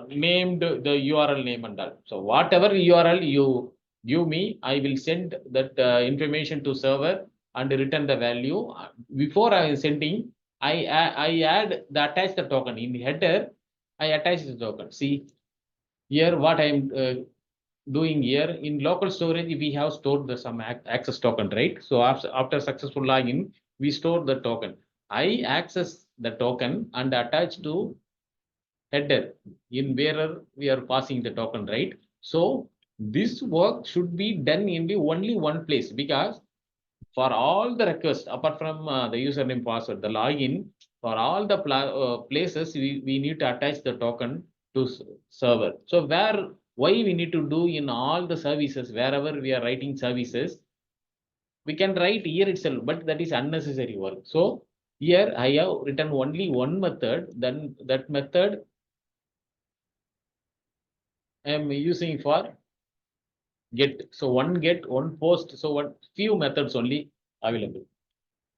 Speaker 1: named the URL name and all. So whatever URL you give me, I will send that information to server and return the value. Before I am sending, I add the attach the token in the header. I attach the token. See here what I am doing here in local storage, we have stored the some access token, right? So after successful login, we store the token. I access the token and attach to header in where we are passing the token, right? So this work should be done in the only one place, because for all the requests apart from the username, password, the login, for all the places we need to attach the token to server. So why we need to do in all the services, wherever we are writing services, we can write here itself, but that is unnecessary work. So here I have written only one method, then that method I am using for get. So one get, one post. So one few methods only available.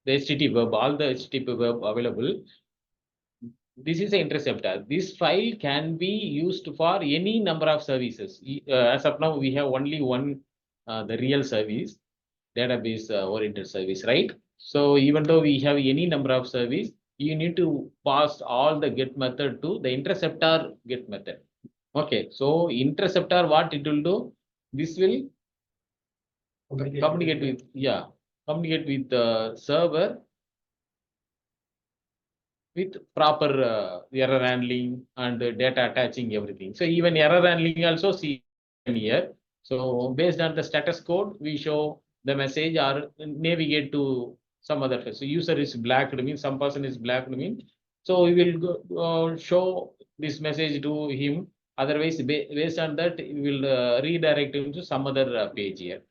Speaker 1: The HTTP verb, all the HTTP verb available. This is an interceptor. This file can be used for any number of services. As of now, we have only one, the real service, database oriented service, right? So even though we have any number of service, you need to pass all the get method to the interceptor get method. Okay, so interceptor, what it will do? This will communicate with the server with proper error handling and data attaching everything. So even error handling also see here. So based on the status code, we show the message or navigate to some other place. So user is blacked means some person is blacked means. So we will go, show this message to him. Otherwise, based on that, we will redirect him to some other page here.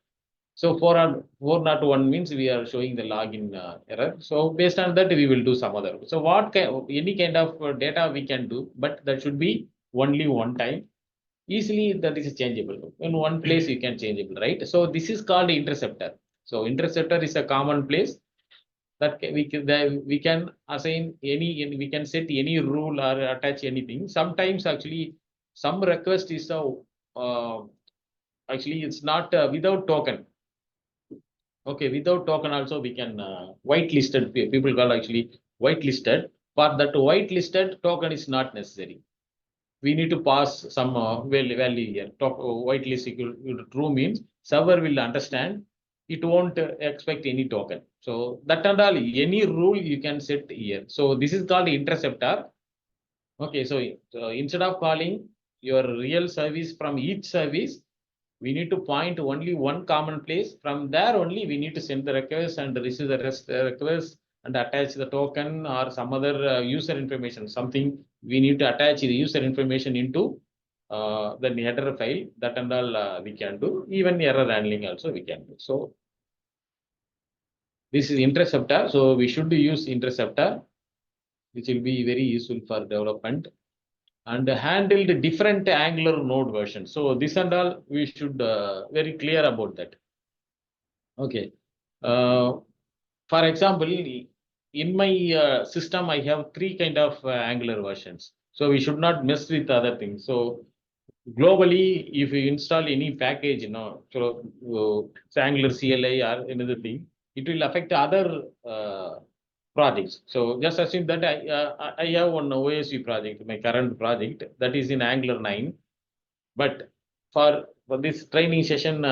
Speaker 1: So 401 means we are showing the login error. So based on that, we will do some other. So any kind of data we can do, but that should be only one time. Easily that is changeable. In one place you can changeable, right? So this is called interceptor. So interceptor is a common place that we can assign any, we can set any rule or attach anything. Sometimes actually some request is actually it's not without token. Okay, without token also we can whitelisted, people call actually whitelisted. For that whitelisted, token is not necessary. we need to pass some value here. Top whitelist equal to true means server will understand. It won't expect any token. So that and all, any rule you can set here. So this is called interceptor. Okay, so instead of calling your real service from each service, we need to point only one common place. From there only we need to send the request and receive the rest request and attach the token or some other user information. Something we need to attach the user information into the header file. That and all we can do. Even error handling also we can do. So this is interceptor. So we should use interceptor, which will be very useful for development. And handled different Angular node versions. So this and all we should very clear about that. Okay. For example, in my system, I have 3 kind of Angular versions. So we should not mess with other things. So globally, if you install any package, so Angular CLI or another thing, it will affect other projects. So just assume that I have one OSU project, my current project that is in Angular 9, but for this training session,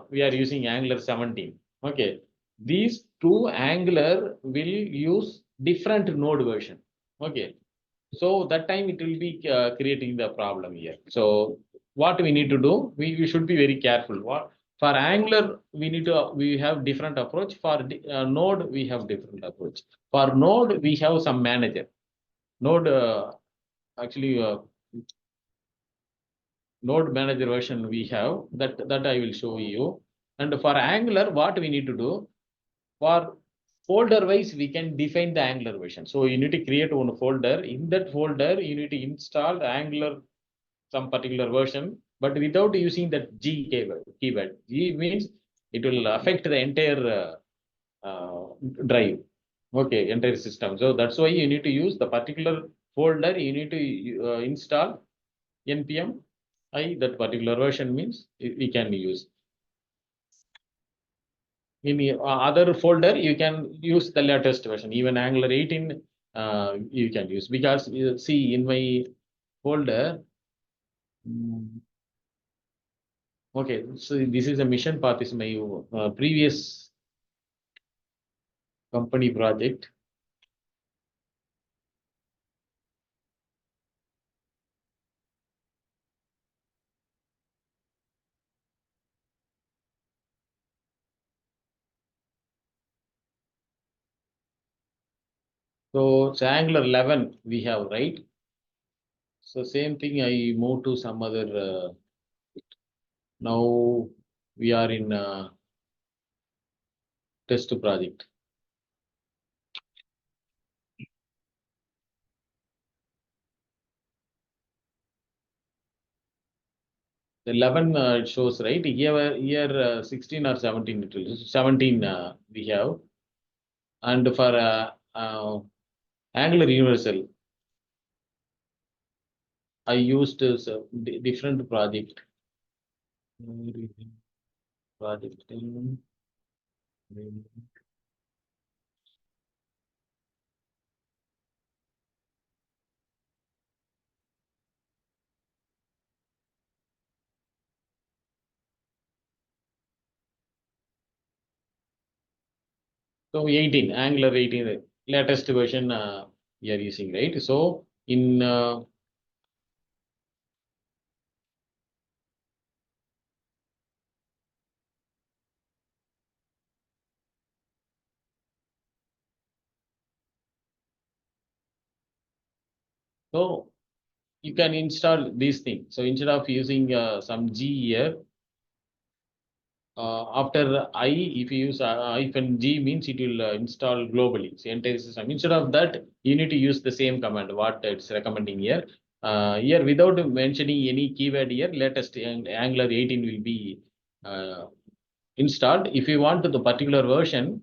Speaker 1: we are using Angular 17. Okay, these 2 Angular will use different node version. Okay, so that time it will be creating the problem here. So what we need to do, we should be very careful. What for Angular we have different approach. For Node we have different approach. For Node we have some manager. Node actually Node manager version we have that I will show you. And for Angular, what we need to do, for folder wise we can define the Angular version. So you need to create one folder. In that folder you need to install the Angular some particular version, but without using that G keyword. G means it will affect the entire drive. Okay, entire system. So that's why you need to use the particular folder. You need to install npm I, that particular version means we can use. In the other folder, you can use the latest version. Even Angular 18, you can use, because you see in my folder. Okay, so this is a mission path. Is my previous company project. So it's Angular 11 we have, right? So same thing, I move to some other. Now we are in test project. The 11 it shows, right? Here 16 or 17 it will 17 we have. And for Angular Universal, I used different project. Project. So 18, Angular 18, latest version we are using, right? So in so you can install these things. So instead of using some G here, after I, if you use hyphen G means it will install globally, so entire system. Instead of that, you need to use the same command, what it's recommending here. Here, without mentioning any keyword here, latest Angular 18 will be installed. If you want the particular version,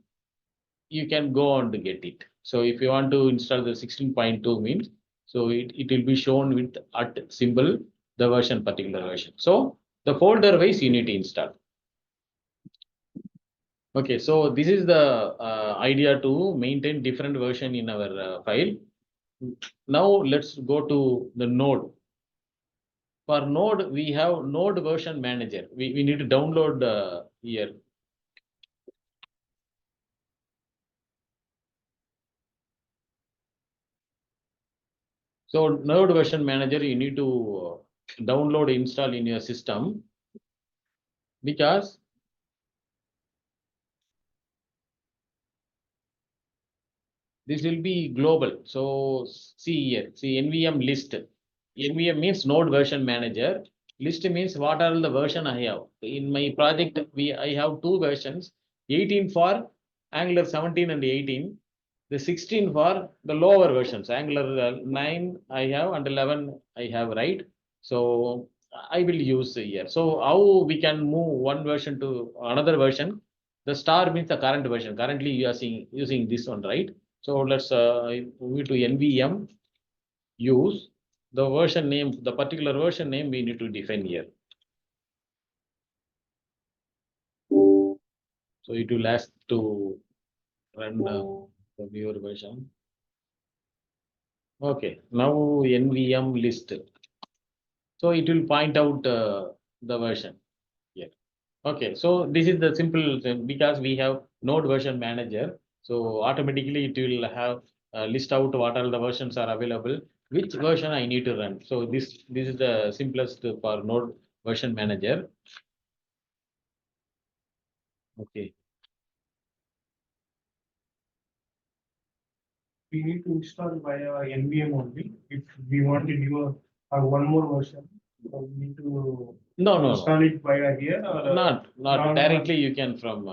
Speaker 1: you can go on to get it. So if you want to install the 16.2 means, so it will be shown with at symbol, the version, particular version. So the folder wise you need to install. Okay, so this is the idea to maintain different version in our file. Now let's go to the node. For Node, we have Node version manager. We need to download here. So Node version manager, you need to download, install in your system, because this will be global. So see here, see NVM list. NVM means Node version manager. List means what are the version I have. In my project, I have two versions, 18 for Angular 17 and 18. The 16 for the lower versions, Angular 9 I have and 11 I have, right? So I will use here. So how we can move one version to another version? The star means the current version. Currently you are using this one, right? So let's move to NVM use the version name, the particular version name we need to define here. So it will ask to run the viewer version. Okay, now NVM list. So it will point out the version here. Okay, so this is the simple thing, because we have Node version manager. So automatically it will have list out what all the versions are available, which version I need to run. So this is the simplest for Node version manager. Okay.
Speaker 5: We need to install via NVM only. If we want to do one more version, we need to
Speaker 1: No.
Speaker 5: install it via here. Or,
Speaker 1: Not directly. You can from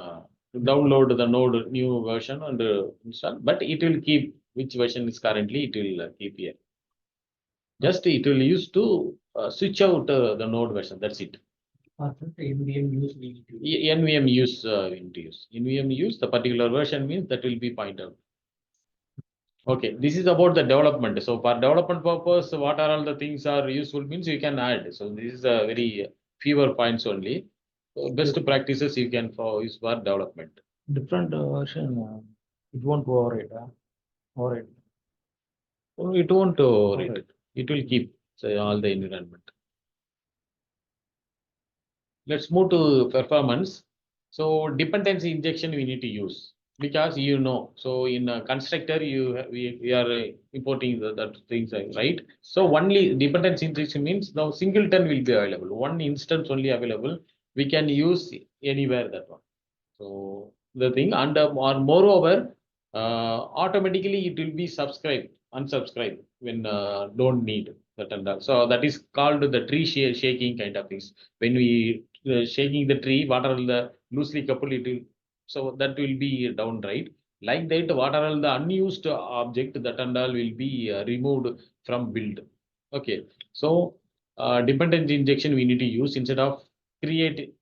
Speaker 1: download the Node new version and install, but it will keep which version is currently. It will keep here. Just it will use to switch out the Node version. That's it.
Speaker 3: NVM use we need to use.
Speaker 1: NVM use we need to use. NVM use the particular version means that will be pointed. Okay, this is about the development. So for development purpose, what are all the things are useful means you can add. So this is a very fewer points only. So best practices you can use for development.
Speaker 4: Different version, it won't override. Override.
Speaker 1: So it won't override. It will keep all the environment. Let's move to performance. So dependency injection we need to use, because so in a constructor we are importing that things, right? So only dependency injection means now singleton will be available, one instance only available, we can use anywhere that one. So the thing, and or moreover automatically it will be unsubscribe when don't need that and that. So that is called the tree shaking kind of things. When we shaking the tree, what are the loosely coupled, it will, so that will be down, right? Like that, what are all the unused object, that and all will be removed from build. Okay, so dependency injection we need to use instead of create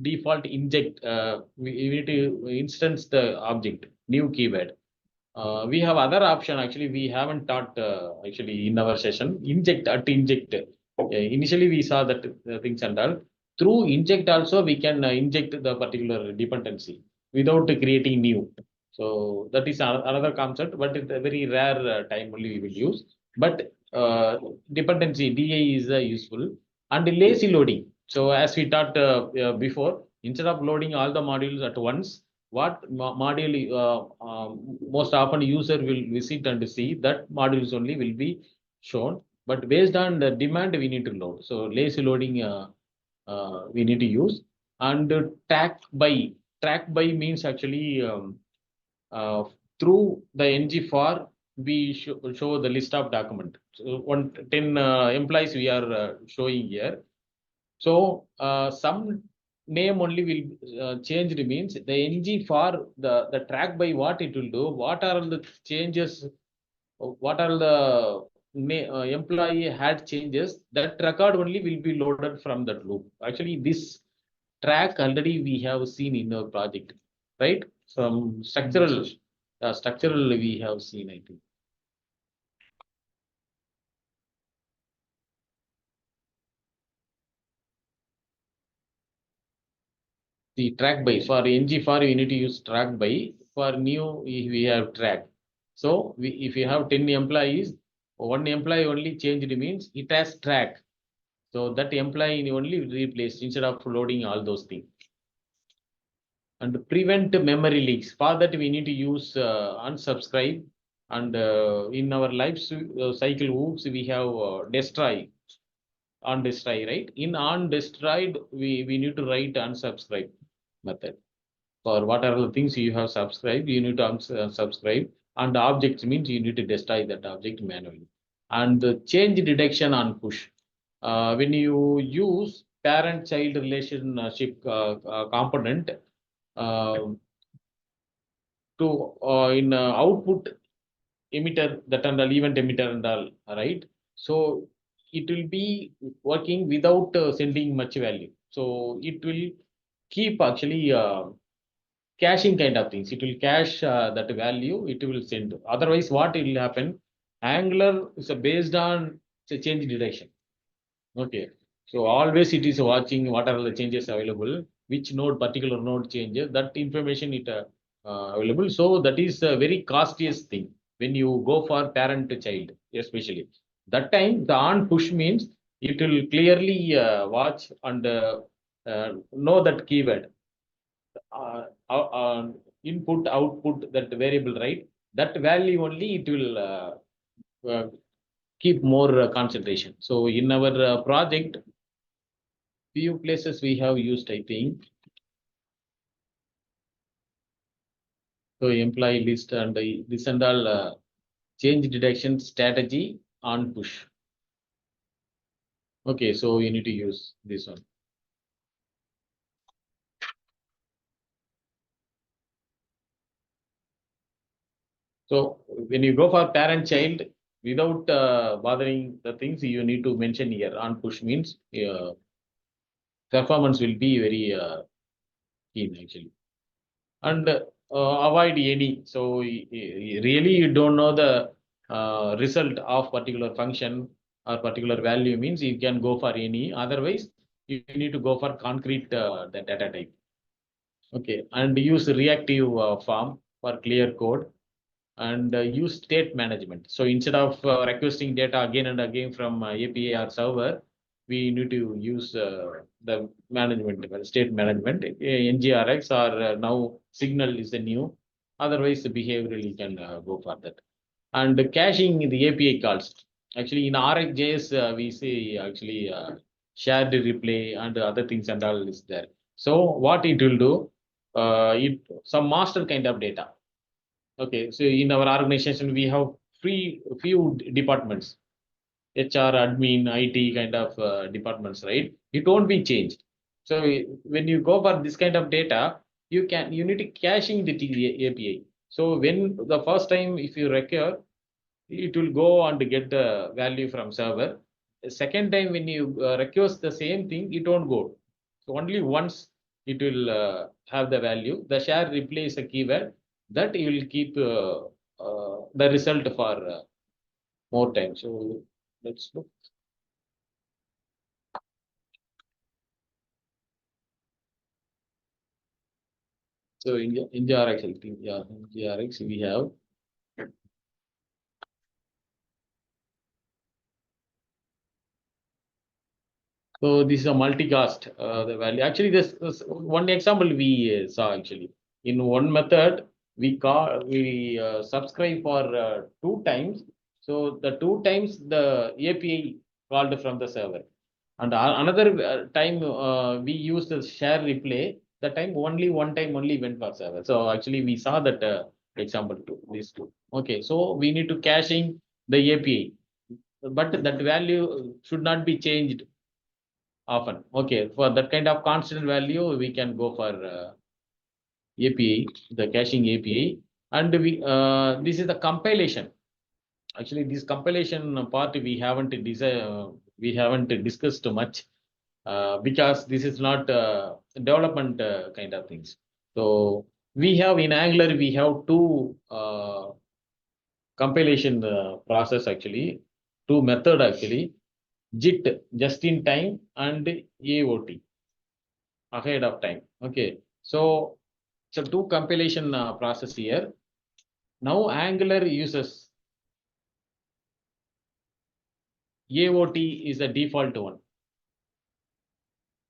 Speaker 1: default inject. We need to instance the object, new keyword. We have other option, actually we haven't taught actually in our session, inject. Initially we saw that things and all. Through inject also we can inject the particular dependency without creating new. So that is another concept, but it's a very rare time only we will use. But dependency DA is useful. And lazy loading. So as we taught before, instead of loading all the modules at once, what module most often user will visit and see, that modules only will be shown. But based on the demand, we need to load. So lazy loading we need to use. And track by means actually through the ng-for we show the list of document. So 10 employees we are showing here. So some name only will change means the ng-for the track by what it will do, what are the changes, what are the employee had changes, that record only will be loaded from that loop. Actually this track already we have seen in our project, right? Some structural we have seen, I think. The track by, for ng-for we need to use track by, for new we have track. So if you have 10 employees, one employee only changed means it has track. So that employee only replaced instead of loading all those things. And prevent memory leaks. For that, we need to use unsubscribe. And in our life cycle hooks, we have destroy, on destroy, right? In on destroyed, we need to write unsubscribe method. For what are the things you have subscribed, you need to unsubscribe. And objects means you need to destroy that object manually. And the change detection on push. When you use parent-child relationship component, to in output emitter, that and all event emitter and all, right? So it will be working without sending much value. So it will keep actually caching kind of things. It will cache that value, it will send. Otherwise, what will happen? Angular is based on change detection. Okay. So always it is watching what are the changes available, which node, particular node changes, that information it available. So that is a very costliest thing when you go for parent to child, especially. That time the on push means it will clearly watch and know that keyword. Input, output, that variable, right? That value only it will keep more concentration. So in our project, few places we have used, I think. So employee list and this and all change detection strategy on push. Okay, so you need to use this one. So when you go for parent child, without bothering the things, you need to mention here on push means performance will be very keen actually. And avoid any. So really you don't know the result of particular function or particular value means you can go for any. Otherwise, you need to go for concrete the data type. Okay, and use reactive form for clear code, and use state management. So instead of requesting data again and again from API or server, we need to use the management, state management. NGRX or now Signal is the new. Otherwise, the behavioral you can go for that. And caching the API calls. Actually, in RxJS, we see actually shared replay and other things and all is there. So what it will do, it some master kind of data. Okay, so in our organization, we have few departments, HR, admin, IT kind of departments, right? It won't be changed. So when you go for this kind of data, you need to caching the API. So when the first time if you require, it will go and get the value from server. The second time when you request the same thing, it won't go. So only once it will have the value. The share replace a keyword that you will keep the result for more time. So let's look. So in GRX, I think, yeah, in GRX we have. So this is a multicast, the value. Actually, this one example we saw actually. In one method, we subscribe for 2 times. So the 2 times the API called from the server. And another time we used the share replay. The time only one time only went for server. So actually we saw that example too, these two. Okay, so we need to caching the API, but that value should not be changed often. Okay, for that kind of constant value, we can go for API, the caching API, and this is the compilation. Actually, this compilation part we haven't discussed much because this is not development kind of things. So we have in Angular we have two compilation process actually, two method actually. JIT, just in time, and AOT, ahead of time. Okay, so two compilation process here. Now Angular uses AOT is the default one.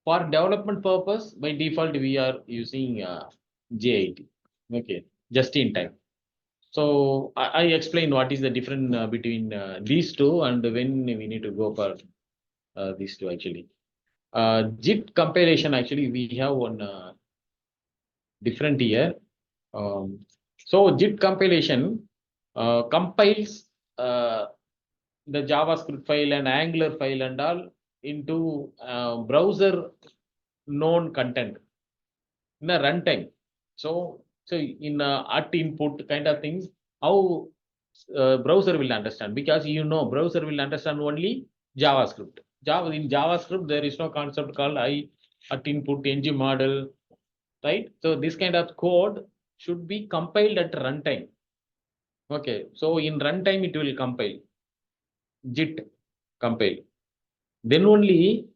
Speaker 1: For development purpose, by default, we are using J80. Okay, just in time. So I explain what is the difference between these two and when we need to go for these two actually. JIT compilation, actually, we have one different here. So JIT compilation compiles the JavaScript file and Angular file and all into browser known content in a runtime. So in at input kind of things, how browser will understand, because browser will understand only JavaScript. In JavaScript, there is no concept called at input ng model, right? So this kind of code should be compiled at runtime. Okay, so in runtime it will compile, JIT compile. Then only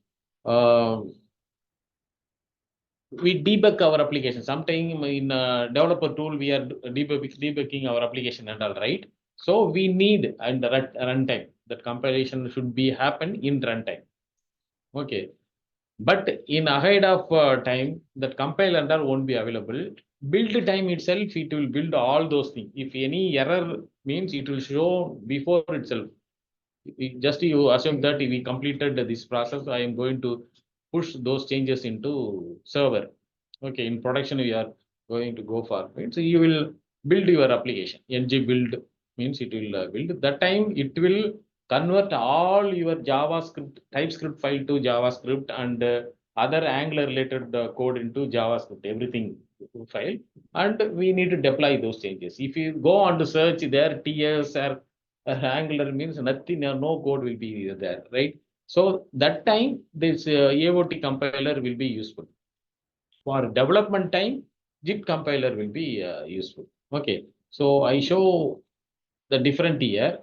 Speaker 1: we debug our application. Sometime in developer tool, we are debugging our application and all, right? So we need and runtime, that compilation should be happen in runtime. Okay, but in ahead of time, that compile and all won't be available. Build time itself, it will build all those things. If any error means, it will show before itself. Just you assume that we completed this process, I am going to push those changes into server. Okay, in production we are going to go for, right? So you will build your application. Ng build means it will build. That time it will convert all your JavaScript, TypeScript file to JavaScript and other Angular related code into JavaScript, everything file. And we need to deploy those changes. If you go on to search there, TS or Angular means nothing, no code will be there, right? So that time this AOT compiler will be useful. For development time, JIT compiler will be useful. Okay, so I show the different here.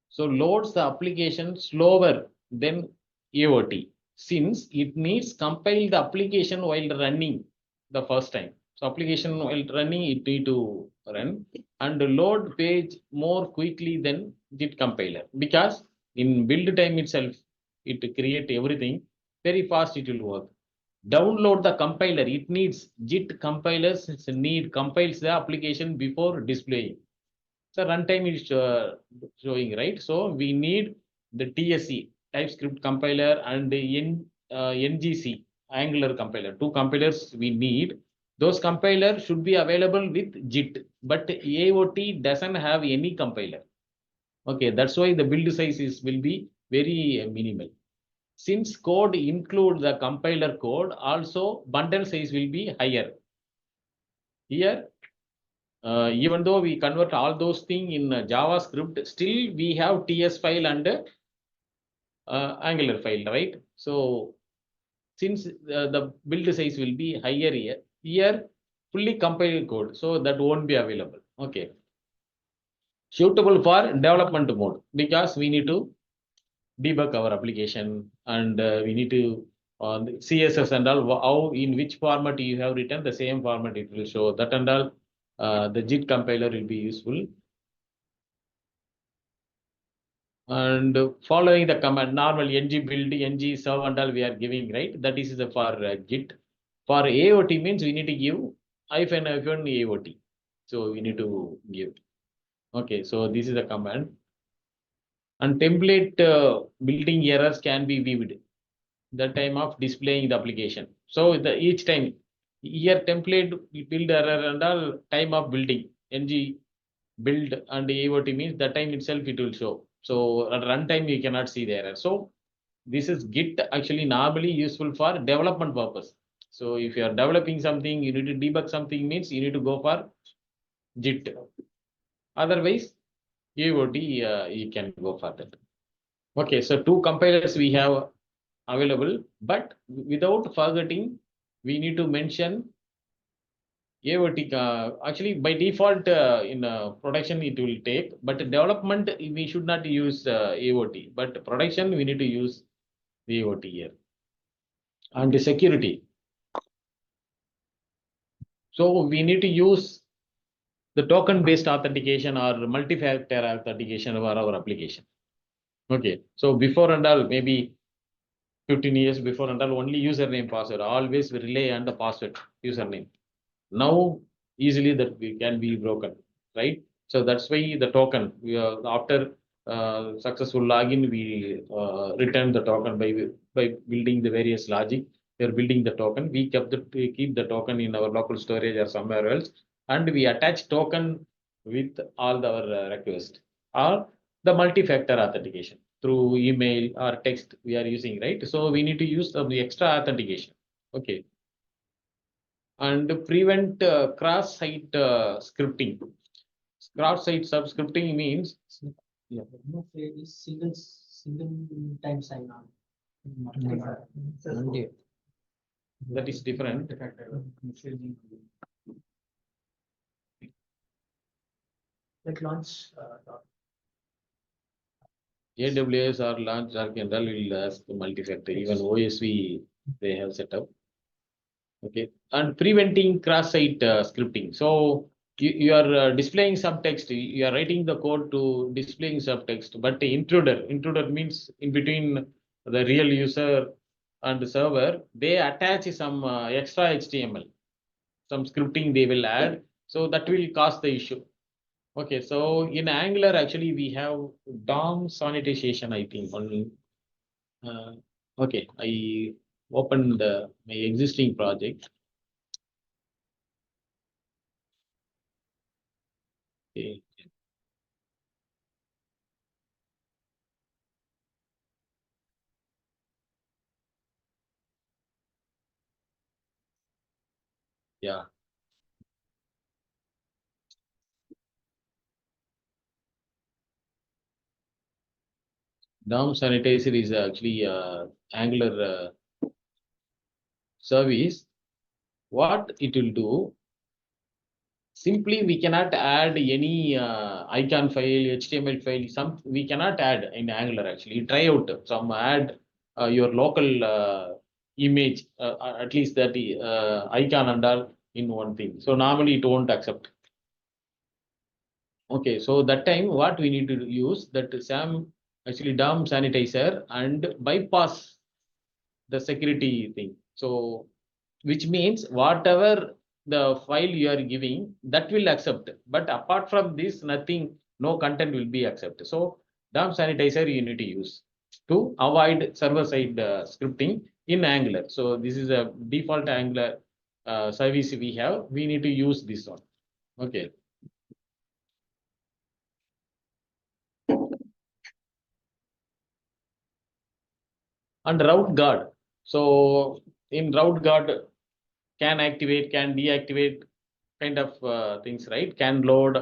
Speaker 1: So loads the application slower than AOT, since it needs compile the application while running the first time. So application while running, it need to run and load page more quickly than JIT compiler, because in build time itself, it create everything very fast, it will work. Download the compiler, it needs JIT compilers compiles the application before displaying. So runtime is showing, right? So we need the TSC, TypeScript compiler, and the NGC, Angular compiler. Two compilers we need. Those compilers should be available with JIT, but AOT doesn't have any compiler. Okay, that's why the build size will be very minimal. Since code include the compiler code, also bundle size will be higher. Here, even though we convert all those things in JavaScript, still we have TS file and Angular file, right? So since the build size will be higher here fully compiled code, so that won't be available. Okay, suitable for development mode, because we need to debug our application and we need to CSS and all, how in which format you have written, the same format it will show that and all. The JIT compiler will be useful. And following the command, normal ng build, ng serve and all we are giving, right? That is for JIT. For AOT means we need to give --- AOT. So we need to give. Okay, so this is the command. And template building errors can be viewed the time of displaying the application. So each time here template build error and all time of building, ng build and AOT means that time itself it will show. So at runtime you cannot see the error. So this is Git actually normally useful for development purpose. So if you are developing something, you need to debug something, means you need to go for JIT. Otherwise, AOT you can go for that. Okay, so two compilers we have available, but without forgetting, we need to mention AOT. Actually, by default, in production it will take, but development we should not use AOT. But production we need to use the AOT here. And the security. So we need to use the token-based authentication or multi-factor authentication for our application. Okay, so before and all, maybe 15 years before and all, only username password. Always we rely on the password username. Now easily that we can be broken, right? So that's why the token we are after successful login we return the token by building the various logic. We are building the token. We keep the token in our local storage or somewhere else, and we attach token with all our request or the multi-factor authentication through email or text we are using, right? So we need to use the extra authentication. Okay, and prevent cross-site scripting. Cross-site subscripting means
Speaker 4: Yeah.
Speaker 6: No fail is single time sign on.
Speaker 4: Only
Speaker 1: that is different.
Speaker 6: Like launch.
Speaker 1: AWS or launch or general will ask multi-factor. Even OSV they have set up. Okay, and preventing cross-site scripting. So you are displaying some text. You are writing the code to displaying subtext, but the intruder means in between the real user and the server, they attach some extra HTML, some scripting they will add. So that will cause the issue. Okay, so in Angular, actually, we have DOM sanitization, I think, only. Okay, I opened my existing project. Okay. Yeah. DOM sanitizer is actually Angular service. What it will do, simply we cannot add any icon file, HTML file, we cannot add in Angular actually. Try out some add your local image, at least that icon and all in one thing. So normally it won't accept. Okay, so that time what we need to use that SAM actually DOM sanitizer and bypass the security thing. So which means whatever the file you are giving that will accept, but apart from this nothing, no content will be accepted. So DOM sanitizer you need to use to avoid server side scripting in Angular. So this is a default Angular service we have. We need to use this one. Okay. And route guard. So in route guard can activate, can deactivate kind of things, right? Can load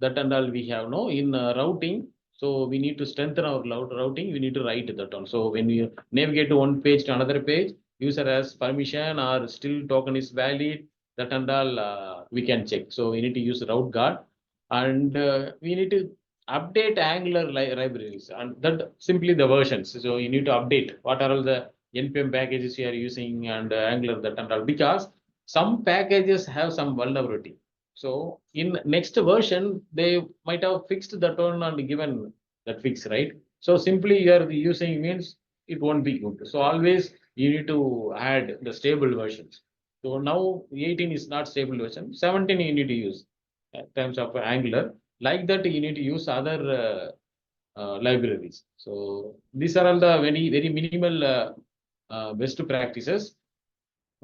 Speaker 1: that and all we have no in routing. So we need to strengthen our routing. We need to write that on. So when you navigate to one page to another page, user has permission or still token is valid. That and all we can check. So we need to use route guard, and we need to update Angular libraries, and that simply the versions. So you need to update what are all the npm packages you are using and Angular that and all, because some packages have some vulnerability. So in next version, they might have fixed that one and given that fix, right? So simply you are using means it won't be good. So always you need to add the stable versions. So now 18 is not stable version, 17 you need to use in terms of Angular. Like that, you need to use other libraries. So these are all the very minimal best practices.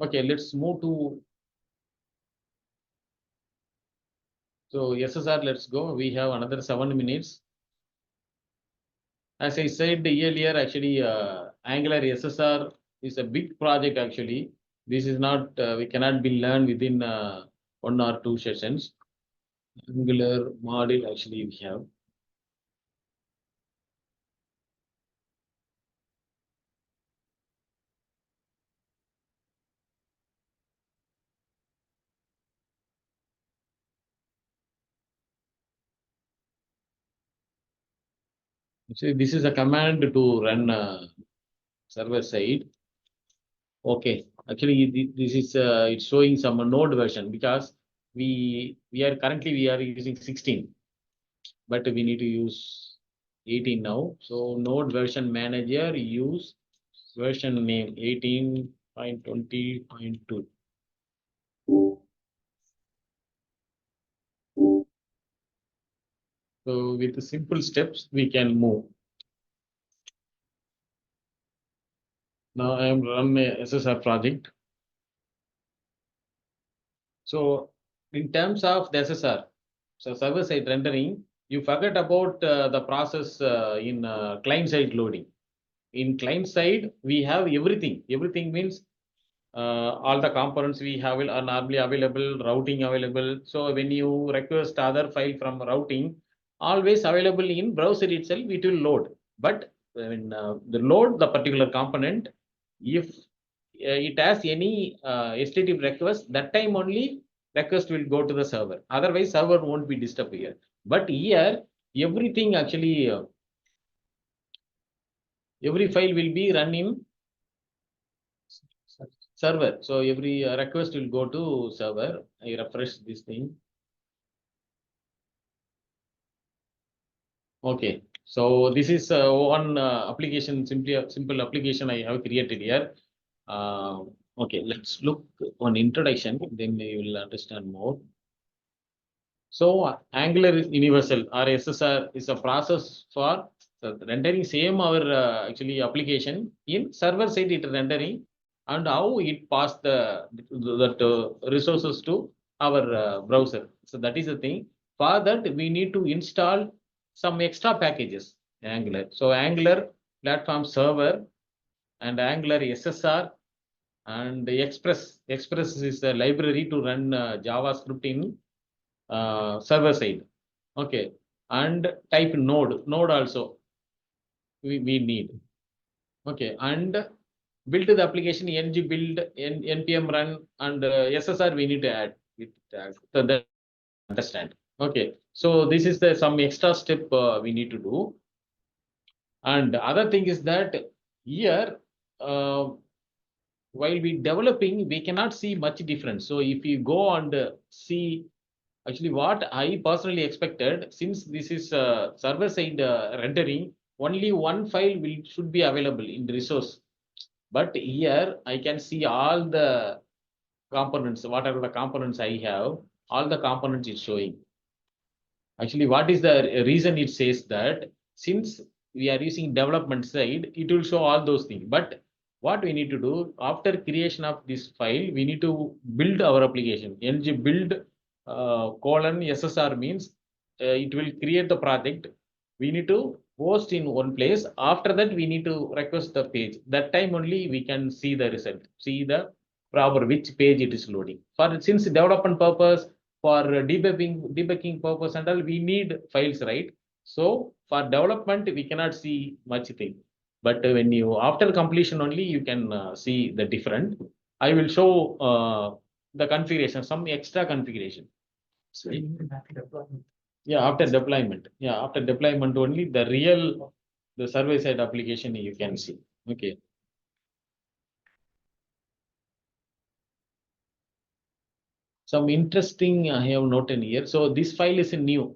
Speaker 1: Okay, let's move to. So SSR, let's go. We have another 7 minutes. As I said earlier, actually, Angular SSR is a big project. Actually, this is not we cannot be learned within 1 or 2 sessions. Angular module actually we have. So this is a command to run server side. Okay, actually this is it's showing some node version because we are currently using 16, but we need to use 18 now. So node version manager use version name 18.20.2. So with the simple steps, we can move. Now I am run a SSR project. So in terms of the SSR, so server-side rendering, you forget about the process in client-side loading. In client-side, we have everything. Everything means all the components we have are normally available, routing available. So when you request other file from routing, always available in browser itself, it will load. But when the load the particular component, if it has any HTTP request, that time only request will go to the server. Otherwise, server won't be disturbed here. But here, everything actually, every file will be run in server. So every request will go to server. I refresh this thing. Okay. So this is one application, simple application I have created here. Okay, let's look on introduction, then we will understand more. So Angular Universal or SSR is a process for rendering same our actually application in server side it rendering and how it pass the resources to our browser. So that is the thing. For that we need to install some extra packages Angular. So Angular platform server and Angular SSR and Express. Express is a library to run JavaScript in server side. Okay. And type node also we need. Okay. And build the application ng build npm run and SSR we need to add with tag. So that understand. Okay. So this is the some extra step we need to do. And other thing is that here while we developing, we cannot see much difference. So if you go and see, actually what I personally expected, since this is server side rendering, only one file should be available in the resource. But here I can see all the components, whatever the components I have, all the components is showing. Actually, what is the reason it says that since we are using development side, it will show all those things. But what we need to do after creation of this file, we need to build our application. ng build colon SSR means it will create the project. We need to host in one place. After that, we need to request the page. That time only we can see the result, see the proper which page it is loading. For since development purpose, for debugging purpose and all, we need files, right? So for development, we cannot see much thing. But when you after completion only, you can see the different. I will show the configuration, some extra configuration.
Speaker 6: So even after deployment.
Speaker 1: Yeah, after deployment. Yeah, after deployment only the real the server side application you can see. Okay. Some interesting I have noted here. So this file is new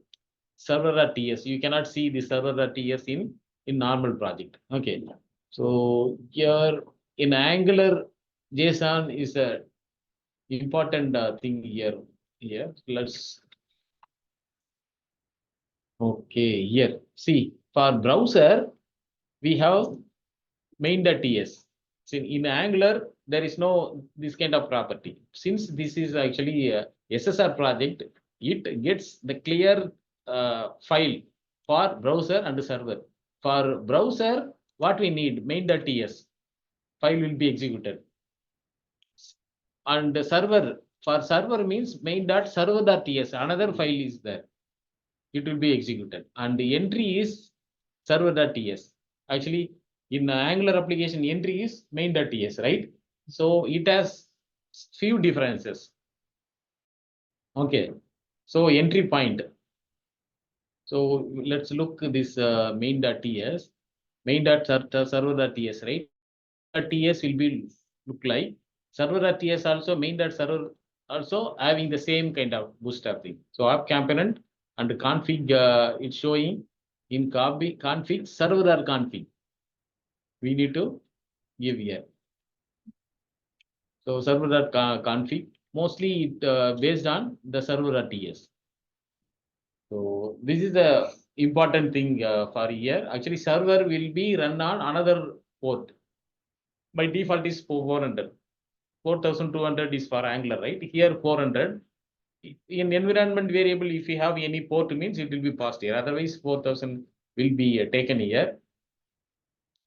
Speaker 1: server.ts. You cannot see the server.ts in normal project. Okay. So here in Angular, JSON is a important thing here. Here, let's. Okay, here. See, for browser, we have main.ts. So in Angular, there is no this kind of property. Since this is actually a SSR project, it gets the clear file for browser and server. For browser, what we need main.ts file will be executed. And the server, for server means main.server.ts, another file is there. It will be executed. And the entry is server.ts. Actually, in Angular application, entry is main.ts, right? So it has few differences. Okay. So entry point. So let's look this main.ts, main.server.ts, right? .ts will be look like server.ts also main.server also having the same kind of bootstrap thing. So app component and config it's showing in config server.config. We need to give here. So server.config, mostly it based on the server.ts. So this is the important thing for here. Actually, server will be run on another port. By default is 400. 4200 is for Angular, right? Here 400. In environment variable, if you have any port means it will be passed here. Otherwise, 4000 will be taken here.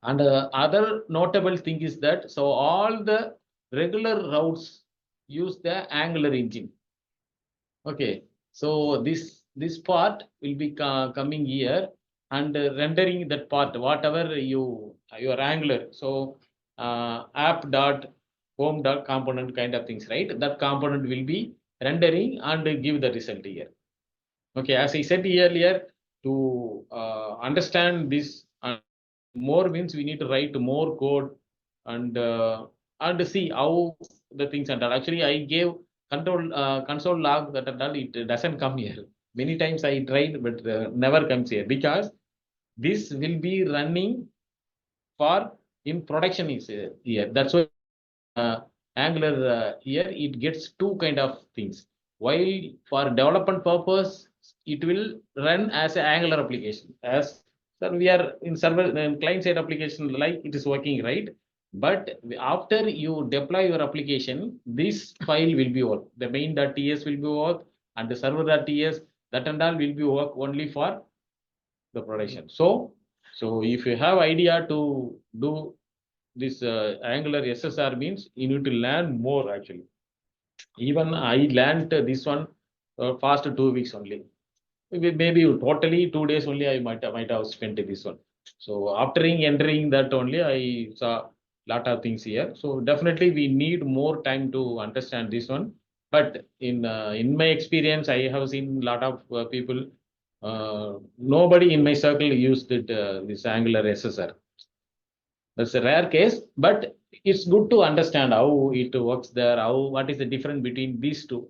Speaker 1: And other notable thing is that, so all the regular routes use the Angular engine. Okay, so this part will be coming here and rendering that part, whatever your Angular. So app dot home dot component kind of things, right? That component will be rendering and give the result here. Okay, as I said earlier, to understand this more means we need to write more code and see how the things are done. Actually, I gave console log that it doesn't come here. Many times I tried, but never comes here because this will be running for in production is here. That's why Angular here it gets two kind of things. While for development purpose, it will run as an Angular application. As sir, we are in server client side application, like it is working, right? But after you deploy your application, this file will be work. The main.ts will be work, and the server.ts, that and all will be work only for the production. So if you have idea to do this Angular SSR means you need to learn more actually. Even I learned this one fast 2 weeks only. Maybe totally 2 days only I might have spent this one. So after entering that only I saw lot of things here. So definitely we need more time to understand this one. But in my experience, I have seen lot of people. Nobody in my circle used it, this Angular SSR. That's a rare case, but it's good to understand how it works there, what is the difference between these two.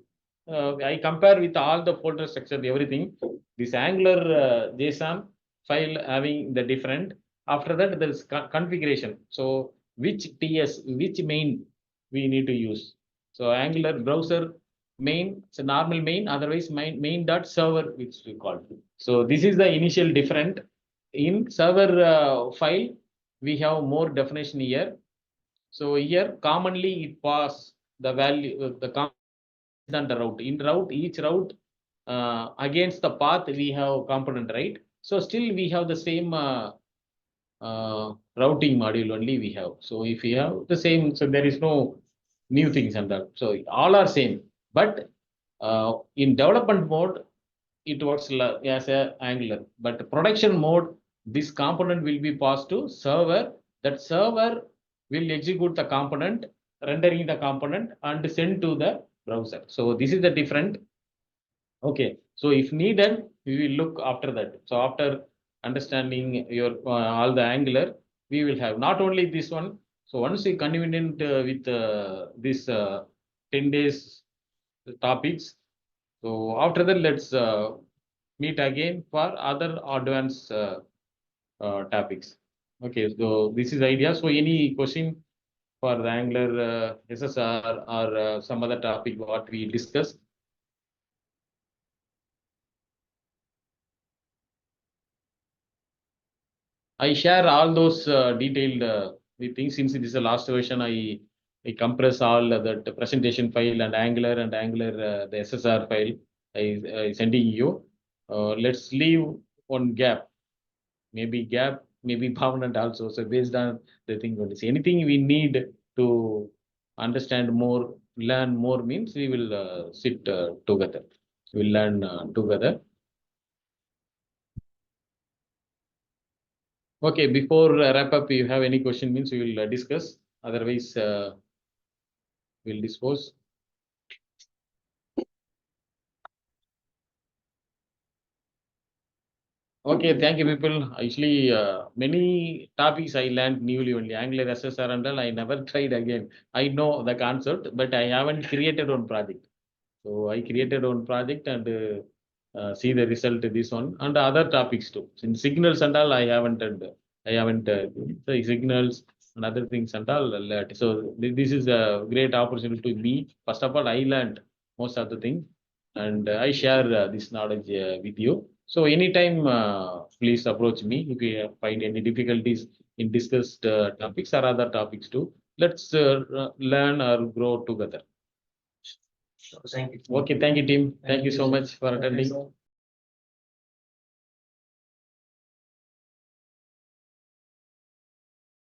Speaker 1: I compare with all the folder structure, everything. This Angular JSON file having the different. After that, there is configuration. So which TS, which main we need to use. So Angular browser main, it's a normal main, otherwise main dot server, which we call. So this is the initial different. In server file, we have more definition here. So here commonly it pass the value, the route. In route, each route against the path we have component, right? So still we have the same routing module only we have. So if we have the same, so there is no new things and that. So all are same. But in development mode, it works as a Angular. But production mode, this component will be passed to server. That server will execute the component, rendering the component and send to the browser. So this is the different. Okay. So if needed, we will look after that. So after understanding your all the Angular, we will have not only this one. So once you convenient with this 10 days topics. So after that, let's meet again for other advanced topics. Okay, so this is idea. So any question for the Angular SSR or some other topic what we discussed? I share all those detailed the things. Since it is the last version, I compress all that presentation file and Angular the SSR file I sending you. Let's leave one gap, maybe permanent also. So based on the thing, anything we need to understand more, learn more means we will sit together. We'll learn together. Okay, before wrap up, if you have any question means we will discuss. Otherwise, we'll dispose. Okay, thank you, people. Actually, many topics I learned newly only. Angular SSR and all, I never tried again. I know the concept, but I haven't created one project. So I created one project and see the result of this one and other topics too. In signals and all, I haven't the signals and other things and all. So this is a great opportunity to me. First of all, I learned most of the things, and I share this knowledge with you. So anytime, please approach me if you find any difficulties in discussed topics or other topics too. Let's learn or grow together.
Speaker 3: Thank you.
Speaker 1: Okay, thank you, team. Thank you so
Speaker 6: you, sir.
Speaker 1: much for attending.